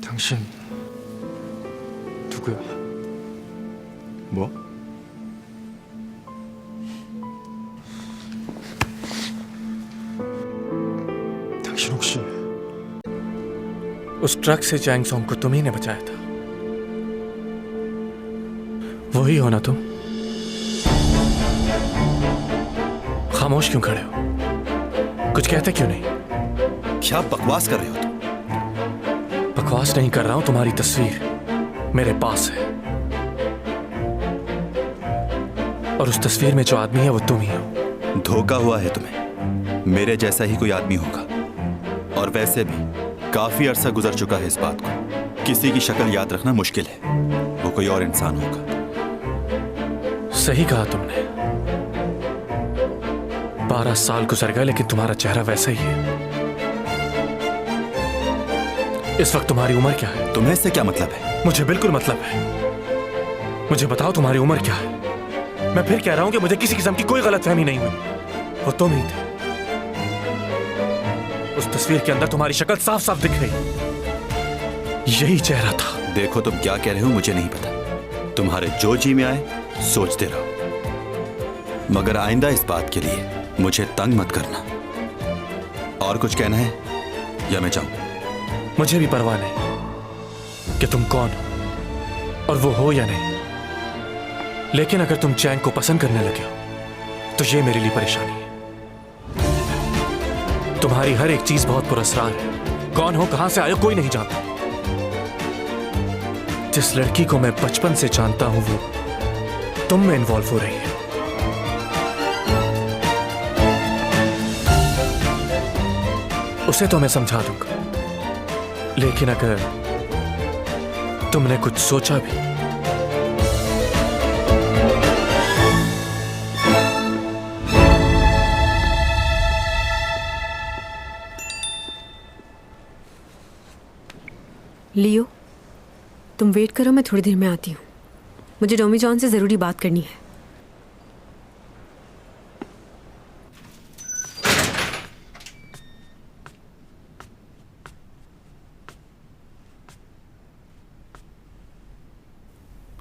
당신 누구야? 뭐? 당신 혹시 उस ट्रक से चैंगसोंग को तुम्ही ने बचाया था, वही हो ना तुम? खामोश क्यों खड़े हो? कुछ कहते क्यों नहीं? क्या बकवास कर रहे हो तुम? बकवास नहीं कर रहा हूं, तुम्हारी तस्वीर मेरे पास है और उस तस्वीर में जो आदमी है वो तुम ही हो। धोखा हुआ है तुम्हें। मेरे जैसा ही कोई आदमी होगा, और वैसे भी काफी अरसा गुजर चुका है इस बात को। किसी की शक्ल याद रखना मुश्किल है, वो कोई और इंसान होगा। सही कहा तुमने। 12 साल गुजर गए लेकिन तुम्हारा चेहरा वैसा ही है। इस वक्त तुम्हारी उम्र क्या है? तुम्हें इससे क्या मतलब है? मुझे बिल्कुल मतलब है। मुझे बताओ तुम्हारी उम्र क्या है। मैं फिर कह रहा हूं कि मुझे किसी किस्म की कोई गलतफहमी नहीं हुई। वो तुम ही थे। उस तस्वीर के अंदर तुम्हारी शक्ल साफ साफ दिख रही। यही चेहरा था। देखो तुम क्या कह रहे हो मुझे नहीं पता। तुम्हारे जो जी में आए सोचते रहो, मगर आइंदा इस बात के लिए मुझे तंग मत करना। और कुछ कहना है या मैं जाऊं? मुझे भी परवाह नहीं कि तुम कौन हो और वो हो या नहीं, लेकिन अगर तुम चैंग को पसंद करने लगे हो तो ये मेरे लिए परेशानी है। तुम्हारी हर एक चीज बहुत पुरस्कार है। कौन हो, कहां से आए हो, कोई नहीं जानता। जिस लड़की को मैं बचपन से जानता हूं वो तुम में इन्वॉल्व हो रही है। उसे तो मैं समझा दूंगा, लेकिन अगर तुमने कुछ सोचा भी लियो, तुम वेट करो, मैं थोड़ी देर में आती हूँ। मुझे टॉमी जॉन से ज़रूरी बात करनी है।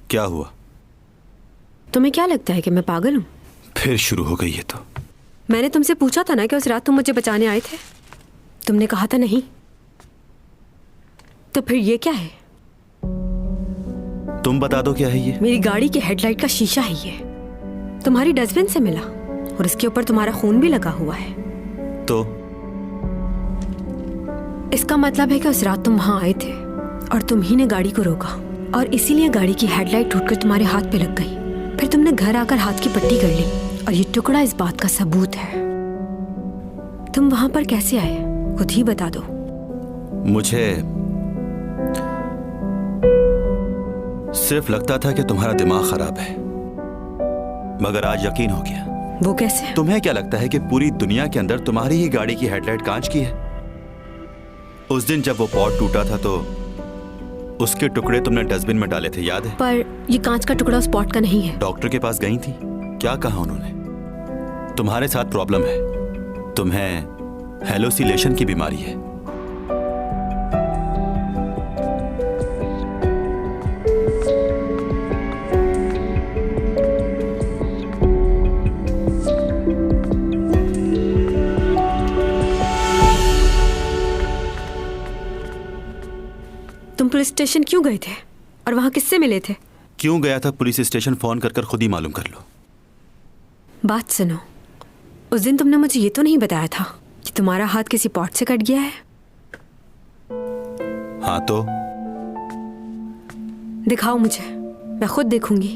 क्या हुआ? तुम्हें क्या लगता है कि मैं पागल हूँ? फिर शुरू हो गई है तो। मैंने तुमसे पूछा था ना कि उस रात तुम मुझे बचाने आए थे। तुमने कहा था नहीं। तो फिर ये क्या है? तुम बता दो क्या है ये? मेरी गाड़ी की हेडलाइट का शीशा है ये। तुम्हारी डस्टबिन से मिला और इसके ऊपर तुम्हारा खून भी लगा हुआ है। तो इसका मतलब है कि उस रात तुम वहां आए थे और तुम ही ने गाड़ी को रोका और इसीलिए गाड़ी की हेडलाइट टूटकर तुम्हारे हाथ पे लग गई। फिर तुमने घर आकर हाथ की पट्टी कर ली और ये टुकड़ा इस बात का सबूत है। तुम वहां पर कैसे आए खुद ही बता दो। मुझे सिर्फ लगता था कि तुम्हारा दिमाग खराब है, मगर आज यकीन हो गया। वो कैसे? तुम्हें क्या लगता है कि पूरी दुनिया के अंदर तुम्हारी ही गाड़ी की हेडलाइट कांच की है? उस दिन जब वो पॉट टूटा था तो उसके टुकड़े तुमने डस्टबिन में डाले थे, याद है? पर ये कांच का टुकड़ा उस पॉट का नहीं है। डॉक्टर के पास गई थी, क्या कहा उन्होंने? तुम्हारे साथ प्रॉब्लम है, तुम्हें हेलोसिलेशन की बीमारी है। तुम पुलिस स्टेशन क्यों गए थे और वहां किससे मिले थे? क्यों गया था पुलिस स्टेशन, फोन कर कर खुद ही मालूम कर लो। बात सुनो, उस दिन तुमने मुझे ये तो नहीं बताया था कि तुम्हारा हाथ किसी पॉट से कट गया है? हाँ तो दिखाओ मुझे, मैं खुद देखूंगी।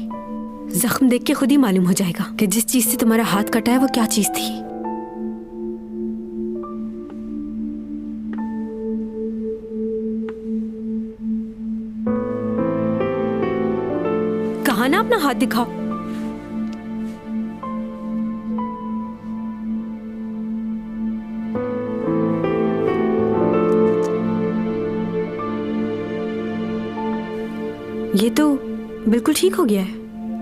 जख्म देख के खुद ही मालूम हो जाएगा कि जिस चीज से तुम्हारा हाथ कटा है वो क्या चीज थी। कहा ना अपना हाथ दिखाओ। ये तो बिल्कुल ठीक हो गया है,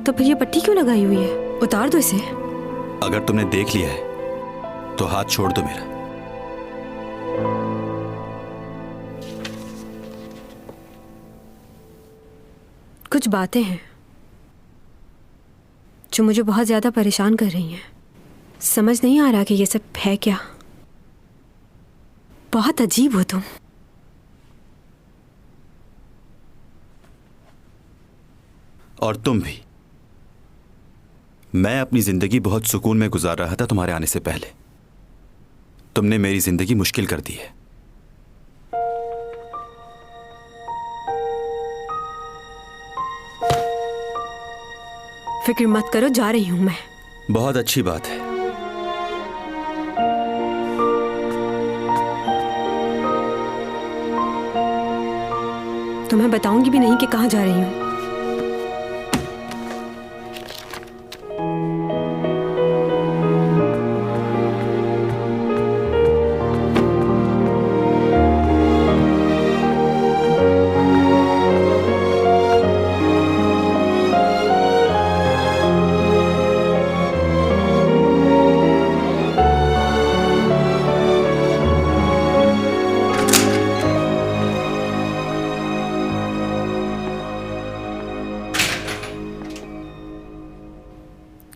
तो फिर ये पट्टी क्यों लगाई हुई है? उतार दो इसे। अगर तुमने देख लिया है तो हाथ छोड़ दो मेरा। कुछ बातें हैं जो मुझे बहुत ज़्यादा परेशान कर रही हैं। समझ नहीं आ रहा कि ये सब है क्या। बहुत अजीब हो तुम। और तुम भी। मैं अपनी जिंदगी बहुत सुकून में गुजार रहा था तुम्हारे आने से पहले। तुमने मेरी जिंदगी मुश्किल कर दी है। फिक्र मत करो, जा रही हूं मैं। बहुत अच्छी बात है। तुम्हें बताऊंगी भी नहीं कि कहां जा रही हूं।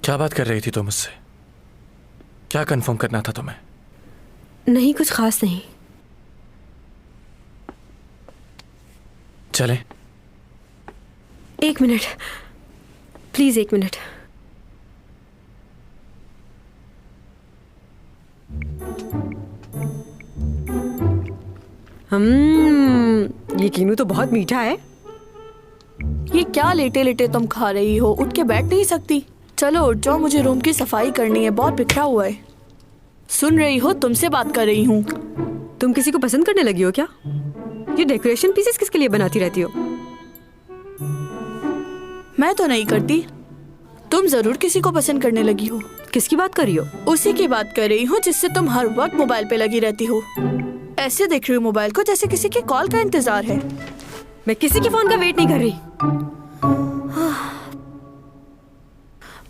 क्या बात कर रही थी तुम मुझसे? क्या कंफर्म करना था तुम्हें? नहीं, कुछ खास नहीं। चलें? एक मिनट प्लीज, एक मिनट। ये कीनू तो बहुत मीठा है। ये क्या लेटे लेटे तुम खा रही हो? उठ के बैठ नहीं सकती? चलो उठ जाओ, मुझे रूम की सफाई करनी है, बहुत बिखरा हुआ है। सुन रही हो? तुमसे बात कर रही हूँ। तुम किसी को पसंद करने लगी हो क्या? ये डेकोरेशन पीसेस किसके लिए बनाती रहती हो? मैं तो नहीं करती। तुम जरूर किसी को पसंद करने लगी हो। किसकी बात कर रही हो? उसी की बात कर रही हूँ जिससे तुम हर वक्त मोबाइल पे लगी रहती हो। ऐसे देख रही हो मोबाइल को जैसे किसी के कॉल का इंतजार है। मैं किसी के फोन का वेट नहीं कर रही।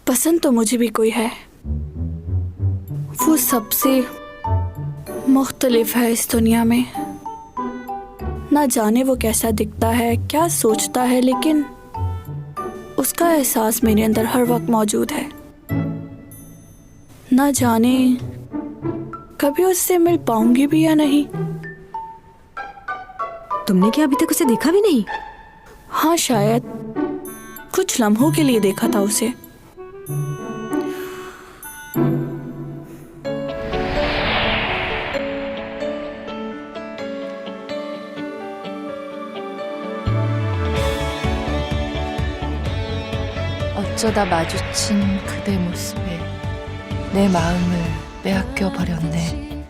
पसंद तो मुझे भी कोई है, वो सबसे मुख्तलिफ है इस दुनिया में। ना जाने वो कैसा दिखता है, क्या सोचता है, लेकिन उसका एहसास मेरे अंदर हर वक्त मौजूद है। ना जाने कभी उससे मिल पाऊंगी भी या नहीं। तुमने क्या अभी तक उसे देखा भी नहीं? हाँ, शायद कुछ लम्हों के लिए देखा था उसे। 어쩌다 마주친 그대 모습에 내 마음을 빼앗겨 버렸네.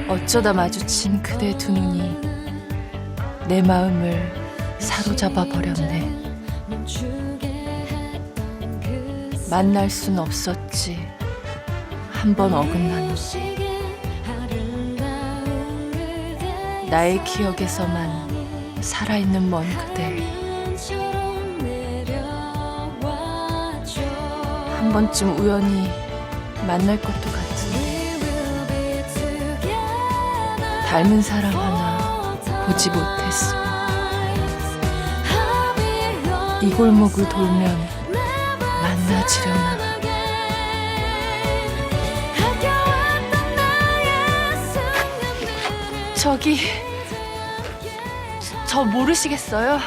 어쩌다 마주친 그대 두 눈이 내 마음을 사로잡아 버렸네. 만날 순 없었지. 한 번 어긋나니 나의 기억에서만 살아있는 먼 그대. 한 번쯤 우연히 만날 것도 같은데 닮은 사람 하나 보지 못했어. 이 골목을 돌면 만나지려나. 저기 저 모르시겠어요?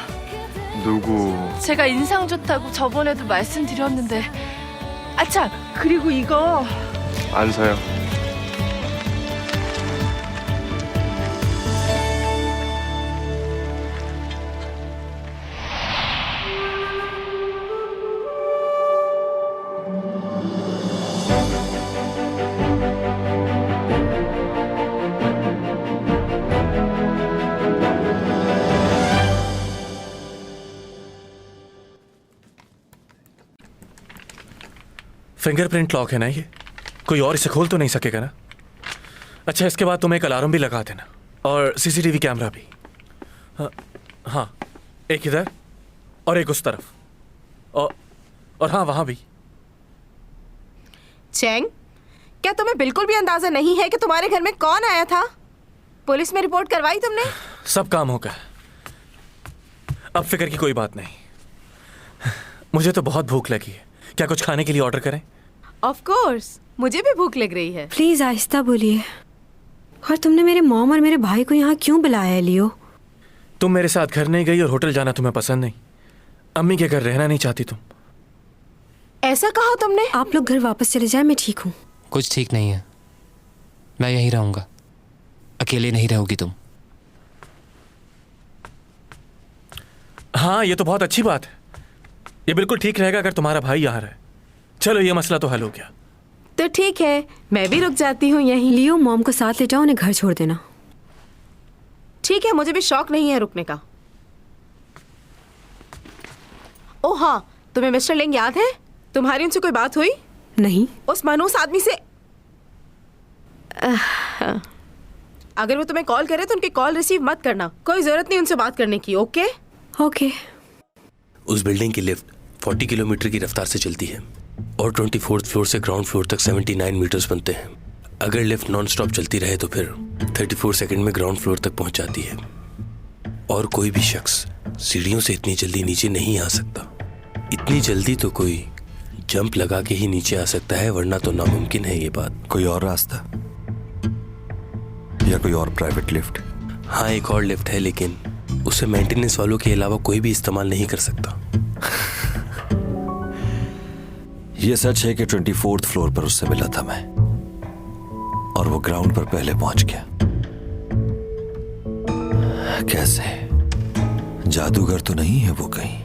누구? 제가 인상 좋다고 저번에도 말씀드렸는데. 아참, 그리고 이거 안 사요. फिंगरप्रिंट लॉक है ना ये? कोई और इसे खोल तो नहीं सकेगा ना? अच्छा, इसके बाद तुम एक अलार्म भी लगा देना और सीसीटीवी कैमरा भी। हाँ, एक इधर और एक उस तरफ और हाँ, वहां भी। चैंग, क्या तुम्हें बिल्कुल भी अंदाजा नहीं है कि तुम्हारे घर में कौन आया था? पुलिस में रिपोर्ट करवाई तुमने? सब काम हो गया, अब फिक्र की कोई बात नहीं। मुझे तो बहुत भूख लगी है। क्या कुछ खाने के लिए ऑर्डर करें? ऑफ कोर्स, मुझे भी भूख लग रही है। प्लीज आहिस्ता बोलिए। और तुमने मेरे मॉम और मेरे भाई को यहाँ क्यों बुलाया है लियो? तुम मेरे साथ घर नहीं गई और होटल जाना तुम्हें पसंद नहीं। अम्मी के घर रहना नहीं चाहती तुम। ऐसा कहा तुमने? आप लोग घर वापस चले जाए, मैं ठीक हूँ। कुछ ठीक नहीं है, मैं यहीं रहूंगा। अकेले नहीं रहोगी तुम। हाँ, ये तो बहुत अच्छी बात है। ये बिल्कुल ठीक रहेगा अगर तुम्हारा भाई यहाँ रहे। चलो, ये मसला तो हल हो गया। तो ठीक है, मैं भी रुक जाती हूँ यहीं। लियो, मॉम को साथ ले जाओ, उन्हें घर छोड़ देना। ठीक है, मुझे भी शौक नहीं है रुकने का। ओह हाँ, तुम्हें मिस्टर लिंग याद है? तुम्हारी उनसे कोई बात हुई? नहीं। उस मनहूस आदमी से। अगर वो तुम्हें कॉल करे तो उनकी कॉल रिसीव मत करना। कोई जरूरत नहीं उनसे बात करने की। Okay okay. उस बिल्डिंग की लिफ्ट 40 किलोमीटर की रफ्तार से चलती है और 24th फ्लोर से ग्राउंड फ्लोर तक 79 मीटर्स बनते हैं। अगर लिफ्ट नॉन स्टॉप चलती रहे तो फिर 34 सेकंड में ग्राउंड फ्लोर तक पहुंच जाती है। और कोई भी शख्स सीढ़ियों से इतनी जल्दी नीचे नहीं आ सकता। इतनी जल्दी तो कोई जंप लगा के ही नीचे आ सकता है, वरना तो नामुमकिन है ये बात। कोई और रास्ता या कोई और प्राइवेट लिफ्ट? हाँ, एक और लिफ्ट है, लेकिन उसे मेंटेनेंस वालों के अलावा कोई भी इस्तेमाल नहीं कर सकता। यह सच है कि 24th फ्लोर पर उससे मिला था मैं, और वो ग्राउंड पर पहले पहुंच गया। कैसे? जादूगर तो नहीं है वो कहीं?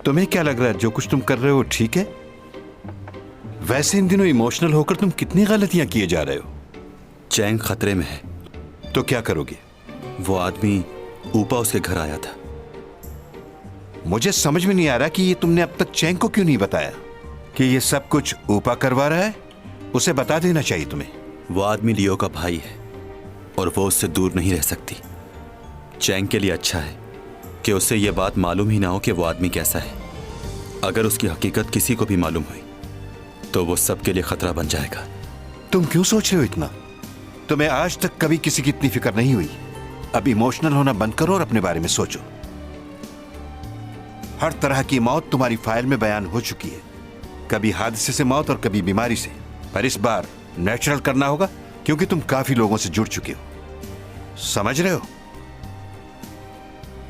तुम्हें क्या लग रहा है जो कुछ तुम कर रहे हो ठीक है? वैसे इन दिनों इमोशनल होकर तुम कितनी गलतियां किए जा रहे हो। चैंग खतरे में है। तो क्या करोगे? वो आदमी ऊपा उसके घर आया था। मुझे समझ में नहीं आ रहा कि ये तुमने अब तक चैंग को क्यों नहीं बताया कि ये सब कुछ ऊपा करवा रहा है। उसे बता देना चाहिए तुम्हें। वो आदमी लियो का भाई है और वो उससे दूर नहीं रह सकती। चैंग के लिए अच्छा है कि उसे यह बात मालूम ही ना हो कि वो आदमी कैसा है। अगर उसकी हकीकत किसी को भी मालूम हुई तो वो सबके लिए खतरा बन जाएगा। तुम क्यों सोच रहे हो इतना? तुम्हें आज तक कभी किसी की इतनी फिक्र नहीं हुई। अब इमोशनल होना बंद करो और अपने बारे में सोचो। हर तरह की मौत तुम्हारी फाइल में बयान हो चुकी है। कभी हादसे से मौत और कभी बीमारी से। पर इस बार नेचुरल करना होगा क्योंकि तुम काफी लोगों से जुड़ चुके हो। समझ रहे हो?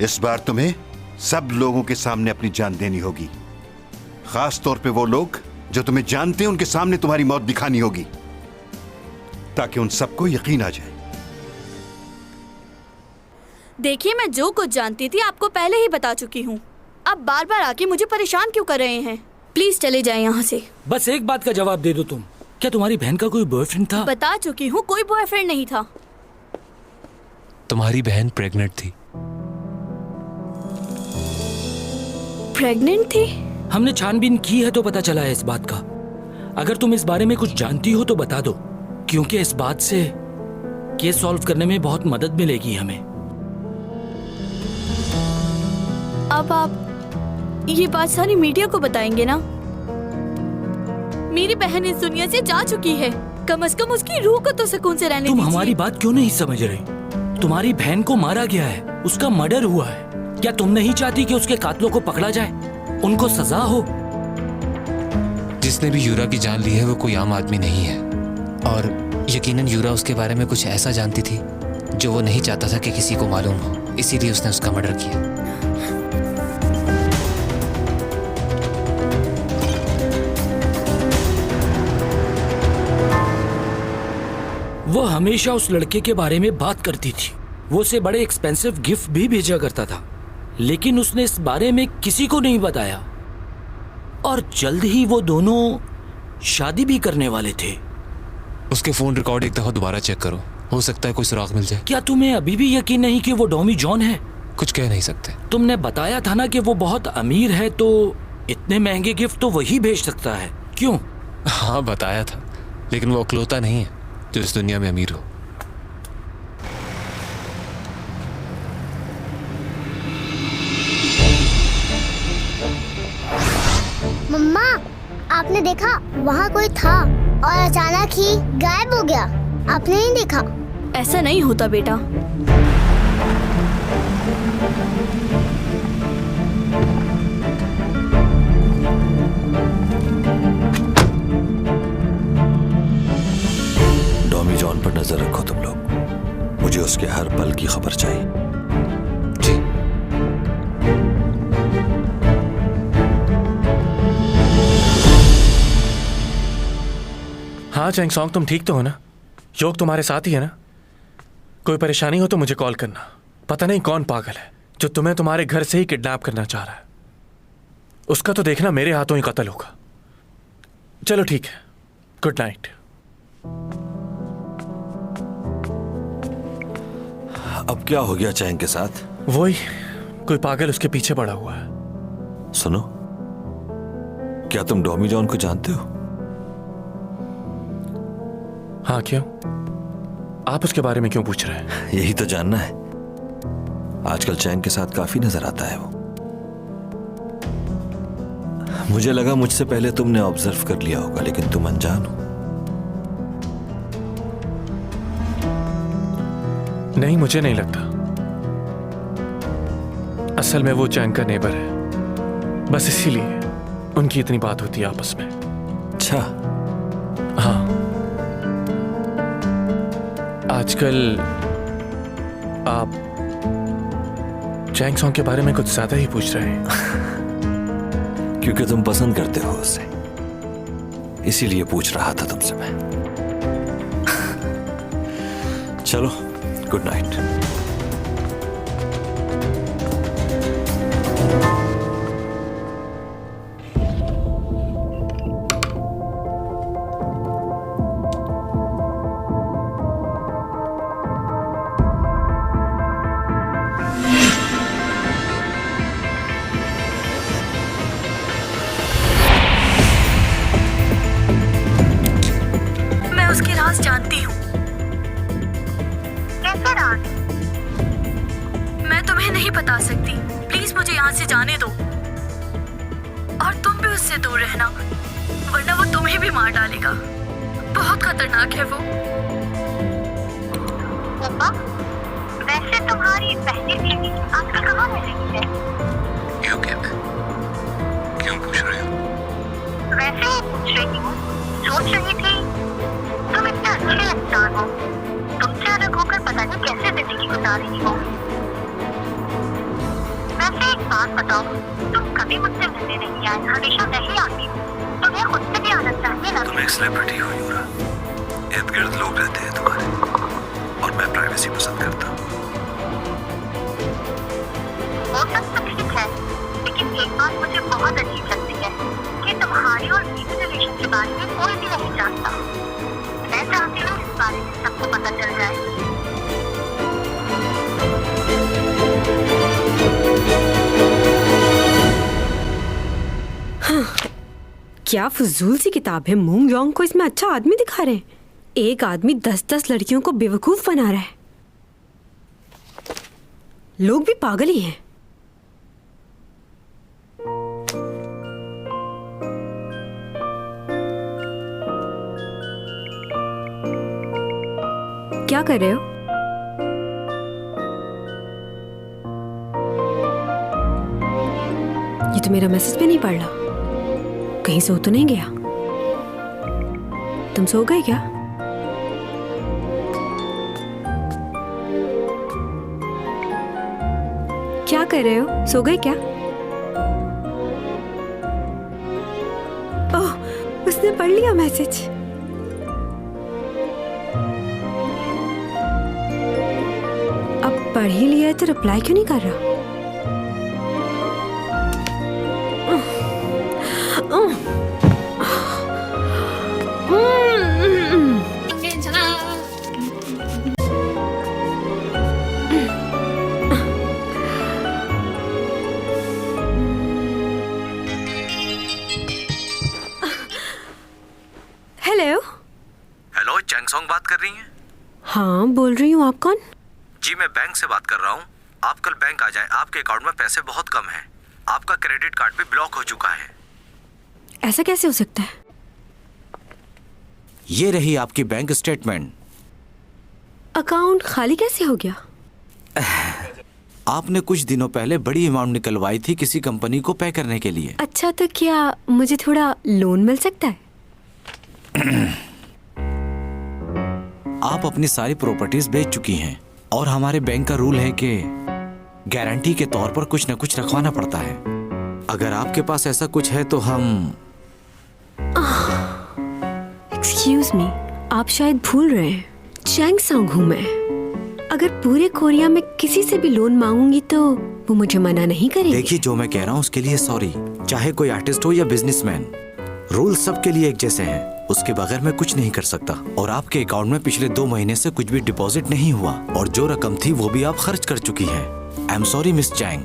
इस बार तुम्हें सब लोगों के सामने अपनी जान देनी होगी। खास तौर पे वो लोग जो तुम्हें जानते हैं, उनके सामने तुम्हारी मौत दिखानी होगी ताकि उन सबको यकीन आ जाए। देखिए, मैं जो कुछ जानती थी आपको पहले ही बता चुकी हूँ। अब बार बार आके मुझे परेशान क्यों कर रहे हैं? प्लीज चले जाएं यहाँ से। बस एक बात का जवाब दे दो तुम। क्या तुम्हारी बहन का कोई बॉयफ्रेंड था? बता चुकी हूँ, कोई बॉयफ्रेंड नहीं था। तुम्हारी बहन प्रेग्नेंट थी। प्रेग्नेंट थी? हमने छानबीन की है तो पता चला है इस बात का। अगर तुम इस बारे में कुछ जानती हो तो बता दो, क्योंकि इस बात से केस सॉल्व करने में बहुत मदद मिलेगी हमें। अब आप ये बात सारी मीडिया को बताएंगे ना? मेरी बहन इस दुनिया से जा चुकी है। कम से कम उसकी रूह को तो सुकून से रहने तुम दीजिए। हमारी बात क्यों नहीं समझ रहे? तुम्हारी बहन को मारा गया है, उसका मर्डर हुआ है। क्या तुम नहीं चाहती कि उसके कातलों को पकड़ा जाए, उनको सजा हो? जिसने भी यूरा की जान ली है वो कोई आम आदमी नहीं है, और यकीनन यूरा उसके बारे में कुछ ऐसा जानती थी जो वो नहीं चाहता था कि किसी को मालूम हो, इसीलिए उसने उसका मर्डर किया। वो हमेशा उस लड़के के बारे में बात करती थी। वो उसे बड़े एक्सपेंसिव गिफ्ट भी भेजा करता था, लेकिन उसने इस बारे में किसी को नहीं बताया। और जल्द ही वो दोनों शादी भी करने वाले थे। उसके फोन रिकॉर्ड एक दफा दोबारा चेक करो, हो सकता है कोई सुराग मिल जाए। क्या तुम्हें अभी भी यकीन नहीं कि वो डॉमी जॉन है? कुछ कह नहीं सकते। तुमने बताया था ना कि वो बहुत अमीर है, तो इतने महंगे गिफ्ट तो वही भेज सकता है। क्यों? हाँ बताया था, लेकिन वो अकलौता नहीं है जो इस दुनिया में अमीर हो। आपने देखा वहाँ कोई था और अचानक ही गायब हो गया। आपने नहीं देखा? ऐसा नहीं होता बेटा। डॉमी जॉन पर नजर रखो तुम लोग। मुझे उसके हर पल की खबर चाहिए। जी। हाँ चैंग सॉन्ग, तुम ठीक तो हो ना? योग तुम्हारे साथ ही है ना? कोई परेशानी हो तो मुझे कॉल करना। पता नहीं कौन पागल है जो तुम्हें तुम्हारे घर से ही किडनैप करना चाह रहा है। उसका तो देखना मेरे हाथों ही कत्ल होगा। चलो ठीक है, गुड नाइट। अब क्या हो गया चैंग के साथ? वही, कोई पागल उसके पीछे पड़ा हुआ है। सुनो, क्या तुम डॉमी जॉन को जानते हो? हाँ, क्यों? आप उसके बारे में क्यों पूछ रहे हैं? यही तो जानना है। आजकल चैंग के साथ काफी नजर आता है वो। मुझे लगा मुझसे पहले तुमने ऑब्जर्व कर लिया होगा, लेकिन तुम अनजान हो। नहीं, मुझे नहीं लगता। असल में वो चैंग का नेबर है, बस इसीलिए उनकी इतनी बात होती है आपस में। अच्छा। हाँ, आजकल आप चैंग सॉन्ग के बारे में कुछ ज्यादा ही पूछ रहे हैं। क्योंकि तुम पसंद करते हो उसे, इसीलिए पूछ रहा था तुमसे मैं। चलो, गुड नाइट। मैं उसके राज जानती हूँ। कैसे राज? मैं तुम्हें नहीं बता सकती। प्लीज मुझे यहाँ से जाने दो। और तुम भी उससे दूर रहना, वरना वो तुम्हें भी मार डालेगा। बहुत खतरनाक है वो। पापा, वैसे तुम्हारी पहली बीवी आजकल कहाँ रह रही है? क्यों पूछ रहे हो? वैसे ही पूछ रही हूँ। सोच रही थी तुम इतने अच्छे इंसान हो, तुमसे अलग होकर पता नहीं कैसे जिंदगी गुजार रही हो। वैसे एक बात बताओ, तुम कभी मुझसे मिलने नहीं आए, हमेशा मैं ही आती हूँ। तुम्हें खुद से भी आना चाहिए ना। तुम एक सेलिब्रिटी हो यूरा, इर्द गिर्द लोग रहते हैं तुम्हारे, और मैं प्राइवेसी पसंद करता हूँ। वो सब तो ठीक है, लेकिन एक बात मुझे बहुत अजीब लगती है कि तुम्हारी और मेरे रिलेशन के बारे में कोई भी नहीं जानता। मैं चाहती हूँ इस बारे में सबको पता चल जाए। क्या फजूल सी किताब है। मूंग योंग को इसमें अच्छा आदमी दिखा रहे हैं। एक आदमी 10-10 लड़कियों को बेवकूफ बना रहा है। लोग भी पागल ही हैं। क्या कर रहे हो? ये तो मेरा मैसेज भी नहीं पढ़ रहा। कहीं सो तो नहीं गया? तुम सो गए क्या? क्या कर रहे हो? सो गए क्या? ओह, उसने पढ़ लिया मैसेज। अब पढ़ ही लिया है तो रिप्लाई क्यों नहीं कर रहा? हेलो। हेलो, चैंगसोंग बात कर रही हैं? हाँ, बोल रही हूँ। आप कौन? जी, मैं बैंक से बात कर रहा हूँ। आप कल बैंक आ जाएं, आपके अकाउंट में पैसे बहुत कम हैं। आपका क्रेडिट कार्ड भी ब्लॉक हो चुका है। ऐसा कैसे हो सकता है? ये रही आपकी बैंक स्टेटमेंट। अकाउंट खाली कैसे हो गया? आपने कुछ दिनों पहले बड़ी अमाउंट निकलवाई थी किसी कंपनी को पे करने के लिए। अच्छा, तो क्या मुझे थोड़ा लोन मिल सकता है? आप अपनी सारी प्रॉपर्टीज बेच चुकी हैं और हमारे बैंक का रूल है कि गारंटी के तौर पर कुछ न कुछ रखवाना पड़ता है। अगर आपके पास ऐसा कुछ है तो हम। एक्सक्यूज मी, आप शायद भूल रहे हैं, चैंग सांग हूँ मैं। अगर पूरे कोरिया में किसी से भी लोन मांगूंगी तो वो मुझे मना नहीं करेंगे। देखिए, जो मैं कह रहा हूँ उसके लिए सॉरी। चाहे कोई आर्टिस्ट हो या बिजनेसमैन, रूल सबके लिए एक जैसे हैं। उसके बगैर मैं कुछ नहीं कर सकता। और आपके अकाउंट में पिछले 2 महीने से कुछ भी डिपॉजिट नहीं हुआ और जो रकम थी वो भी आप खर्च कर चुकी हैं। I am sorry miss Chang,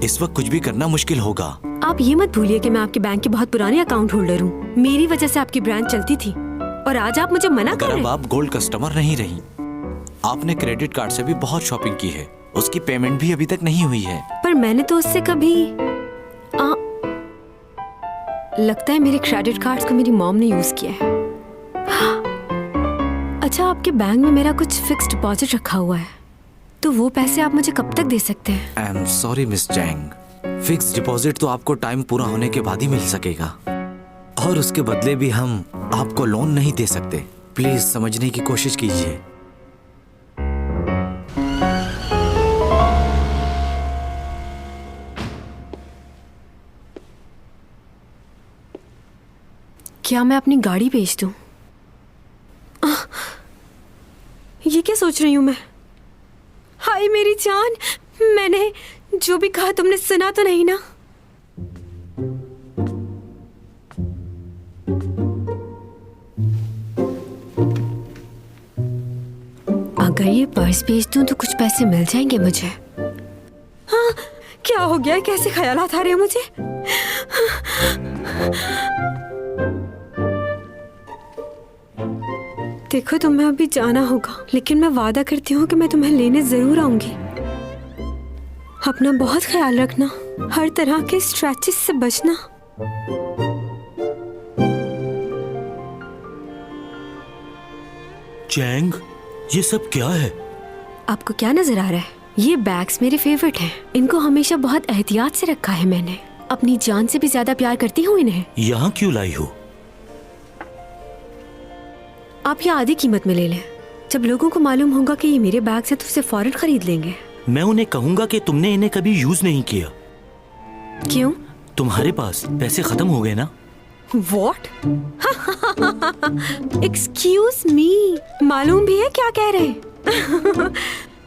इस वक्त कुछ भी करना मुश्किल होगा। आप ये मत भूलिए कि मैं आपके बैंक के बहुत पुराने अकाउंट होल्डर हूँ। मेरी वजह से आपकी ब्रांच चलती थी और आज आप मुझे मना कर रहे हैं। अब आप गोल्ड कस्टमर नहीं रही। आपने क्रेडिट कार्ड से भी बहुत शॉपिंग की है, उसकी पेमेंट भी अभी तक नहीं हुई है। पर मैंने तो उससे कभी लगता है मेरे क्रेडिट कार्ड्स को मेरी मॉम ने यूज किया है। अच्छा, आपके बैंक में मेरा कुछ फिक्स डिपॉजिट रखा हुआ है, तो वो पैसे आप मुझे कब तक दे सकते हैं? I am sorry miss Chang, fix deposit तो आपको टाइम पूरा होने के बाद ही मिल सकेगा और उसके बदले भी हम आपको लोन नहीं दे सकते। प्लीज समझने की कोशिश कीजिए। क्या मैं अपनी गाड़ी बेच दूं? ये क्या सोच रही हूं मैं? हाय मेरी जान, मैंने जो भी कहा तुमने सुना तो नहीं ना? अगर ये पर्स बेच दूं तो कुछ पैसे मिल जाएंगे मुझे। हाँ, क्या हो गया? कैसे ख्यालात आ रहे हैं मुझे? देखो, तुम्हें अभी जाना होगा, लेकिन मैं वादा करती हूँ कि मैं तुम्हें लेने जरूर आऊंगी। अपना बहुत ख्याल रखना, हर तरह के स्ट्रेचेस से बचना। चैंग, ये सब क्या है? आपको क्या नजर आ रहा है? ये बैग्स मेरे फेवरेट हैं। इनको हमेशा बहुत एहतियात से रखा है मैंने। अपनी जान से भी ज्यादा प्यार करती हूँ इन्हें। यहाँ क्यों लाई हो? आप ये आधी कीमत में ले लें। जब लोगों को मालूम होगा कि ये मेरे बैग से, तो उसे फौरन खरीद लेंगे। मैं उन्हें कहूंगा कि तुमने इन्हें कभी यूज नहीं किया। क्यों? तुम्हारे पास पैसे खत्म हो गए ना? What? एक्सक्यूज मी, मालूम भी है क्या कह रहे हैं?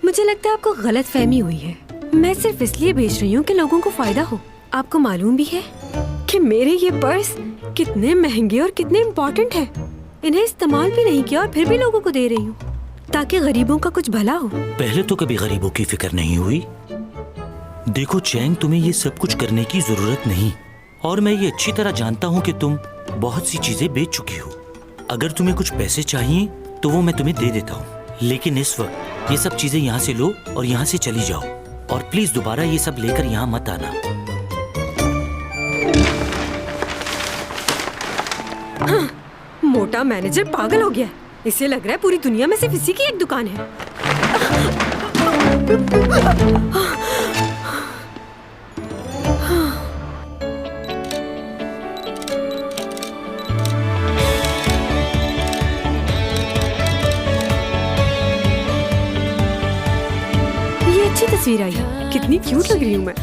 मुझे लगता है आपको गलत फहमी हुई है। मैं सिर्फ इसलिए बेच रही हूँ कि लोगों को फायदा हो। आपको मालूम भी है कि मेरे ये पर्स कितने महंगे और कितने इम्पोर्टेंट है। इन्हें इस्तेमाल भी नहीं किया और फिर भी लोगों को दे रही हूँ ताकि गरीबों का कुछ भला हो। पहले तो कभी गरीबों की फिक्र नहीं हुई। देखो चैंग, तुम्हें ये सब कुछ करने की जरूरत नहीं और मैं ये अच्छी तरह जानता हूँ कि तुम बहुत सी चीजें बेच चुकी हो। अगर तुम्हें कुछ पैसे चाहिए तो वो मैं तुम्हें दे देता हूँ, लेकिन इस वक्त ये सब चीजें यहाँ से लो और यहाँ से चली जाओ और प्लीज दोबारा ये सब लेकर यहाँ मत आना। हाँ, मोटा मैनेजर पागल हो गया। इसे लग रहा है पूरी दुनिया में सिर्फ इसी की एक दुकान है। ये अच्छी तस्वीर आई है। कितनी क्यूट लग रही हूँ मैं।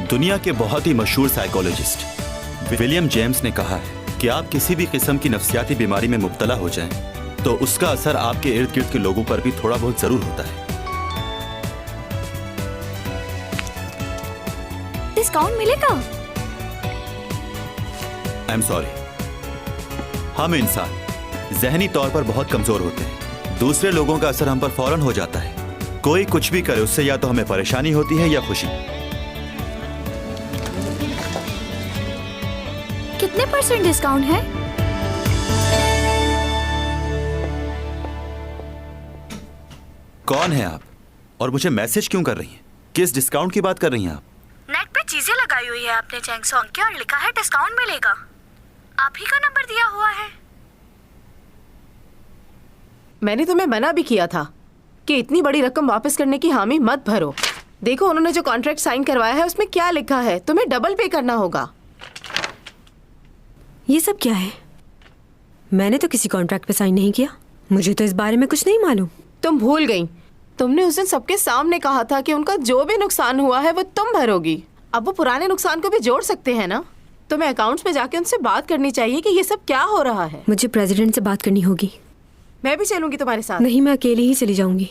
दुनिया के बहुत ही मशहूर साइकोलॉजिस्ट विलियम जेम्स ने कहा है कि आप किसी भी किस्म की नफ्सियाती बीमारी में मुब्तला हो जाएं, तो उसका असर आपके इर्द गिर्द के लोगों पर भी थोड़ा बहुत जरूर होता है। डिस्काउंट मिलेगा? आई एम सॉरी, हम इंसान जहनी तौर पर बहुत कमजोर होते हैं। दूसरे लोगों का असर हम पर फौरन हो जाता है। कोई कुछ भी करे उससे या तो हमें परेशानी होती है या खुशी। कितने % डिस्काउंट है? कौन है आप और मुझे मैसेज क्यों कर रही हैं? किस डिस्काउंट की बात कर रही हैं आप? नेट पे चीजें लगाई हुई है आपने चैंग सॉन्ग की और लिखा है डिस्काउंट मिलेगा। आप ही का नंबर दिया हुआ है। मैंने तुम्हें मना भी किया था कि इतनी बड़ी रकम वापस करने की हामी मत भरो। देखो उन्होंने जो कॉन्ट्रैक्ट साइन करवाया है उसमें क्या लिखा है, तुम्हें डबल पे करना होगा। ये सब क्या है? मैंने तो किसी कॉन्ट्रैक्ट पे साइन नहीं किया। मुझे तो इस बारे में कुछ नहीं मालूम। तुम भूल गई, तुमने उस दिन सबके सामने कहा था कि उनका जो भी नुकसान हुआ है वो तुम भरोगी। अब वो पुराने नुकसान को भी जोड़ सकते हैं ना। तुम्हें अकाउंट्स में जाके उनसे बात करनी चाहिए कि ये सब क्या हो रहा है। मुझे प्रेसिडेंट से बात करनी होगी। मैं भी चलूंगी तुम्हारे साथ। नहीं, मैं अकेली ही चली जाऊंगी।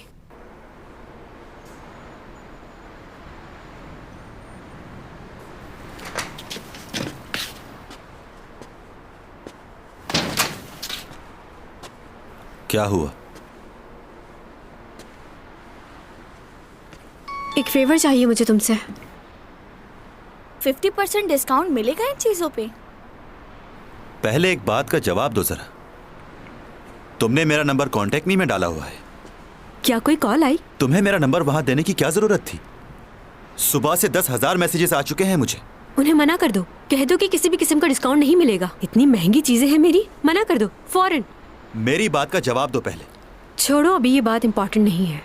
क्या हुआ? एक फेवर चाहिए मुझे तुमसे। 50% डिस्काउंट मिलेगा इन चीजों पे? पहले एक बात का जवाब दो जरा। तुमने मेरा नंबर कांटेक्ट मी में डाला हुआ है। क्या कोई कॉल आई? तुम्हें मेरा नंबर वहां देने की क्या जरूरत थी? सुबह से 10,000 मैसेजेस आ चुके हैं मुझे। उन्हें मना कर दो, कह दो कि किसी भी किस्म का डिस्काउंट नहीं मिलेगा। इतनी महंगी चीजें हैं मेरी, मना कर दो फौरन। मेरी बात का जवाब दो पहले। छोड़ो, अभी ये बात इम्पोर्टेंट नहीं है।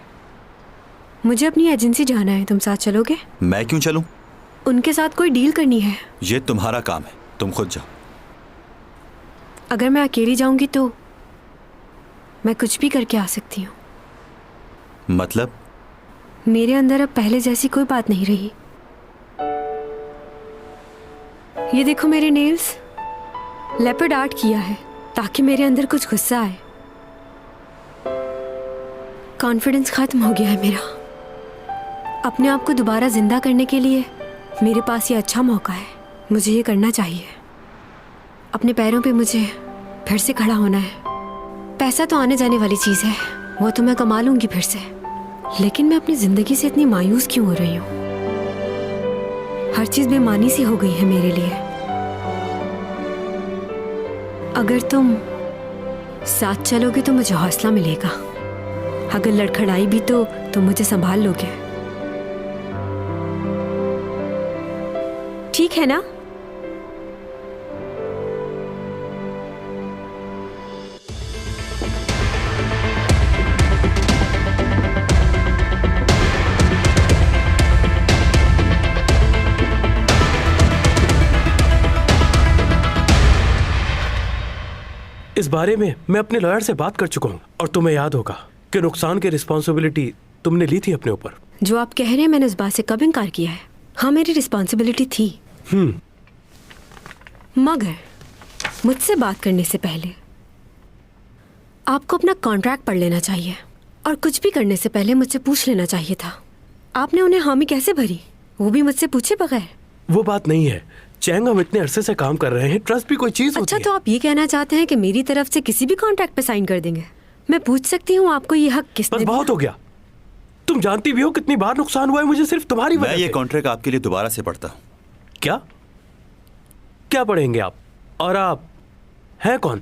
मुझे अपनी एजेंसी जाना है, तुम साथ चलोगे? मैं क्यों चलूं? उनके साथ कोई डील करनी है। ये तुम्हारा काम है, तुम खुद जाओ। अगर मैं अकेली जाऊंगी तो मैं कुछ भी करके आ सकती हूँ। मतलब? मेरे अंदर अब पहले जैसी कोई बात नहीं रही। ये देखो मेरे नेल्स, लेपर्ड आर्ट किया है ताकि मेरे अंदर कुछ गुस्सा आए। कॉन्फिडेंस खत्म हो गया है मेरा। अपने आप को दोबारा जिंदा करने के लिए मेरे पास ये अच्छा मौका है। मुझे ये करना चाहिए। अपने पैरों पे मुझे फिर से खड़ा होना है। पैसा तो आने जाने वाली चीज़ है, वो तो मैं कमा लूंगी फिर से। लेकिन मैं अपनी जिंदगी से इतनी मायूस क्यों हो रही हूँ? हर चीज़ बेमानी सी हो गई है मेरे लिए। अगर तुम साथ चलोगे तो मुझे हौसला मिलेगा। अगर लड़खड़ाई भी तो तुम मुझे संभाल लोगे। ठीक है ना? इस बारे में मैं अपने लॉयर से बात कर चुका हूँ और तुम्हें याद होगा कि नुकसान की रिस्पॉन्सिबिलिटी तुमने ली थी अपने ऊपर। जो आप कह रहे हैं मैंने उस बात से कब इनकार किया है? हाँ, मेरी रिस्पॉन्सिबिलिटी थी। मगर मुझसे बात करने से पहले आपको अपना कॉन्ट्रैक्ट पढ़ लेना चाहिए और कुछ भी करने से पहले मुझसे पूछ लेना चाहिए था। आपने उन्हें हामी कैसे भरी, वो भी मुझसे पूछे बगैर? वो बात नहीं है चैंग, हम इतने अरसे से काम कर रहे हैं, ट्रस्ट भी कोई चीज होती है। तो आप ये कहना चाहते हैं कि मेरी तरफ से किसी भी कॉन्ट्रैक्ट पे साइन कर देंगे? मैं पूछ सकती हूँ आपको ये हक किसने बस बहुत हो गया। तुम जानती भी हो कितनी बार नुकसान हुआ है मुझे सिर्फ तुम्हारी वजह से। मैं ये कॉन्ट्रैक्ट आपके लिए दोबारा से पढ़ता हूँ। क्या क्या पढ़ेंगे आप? और आप हैं कौन?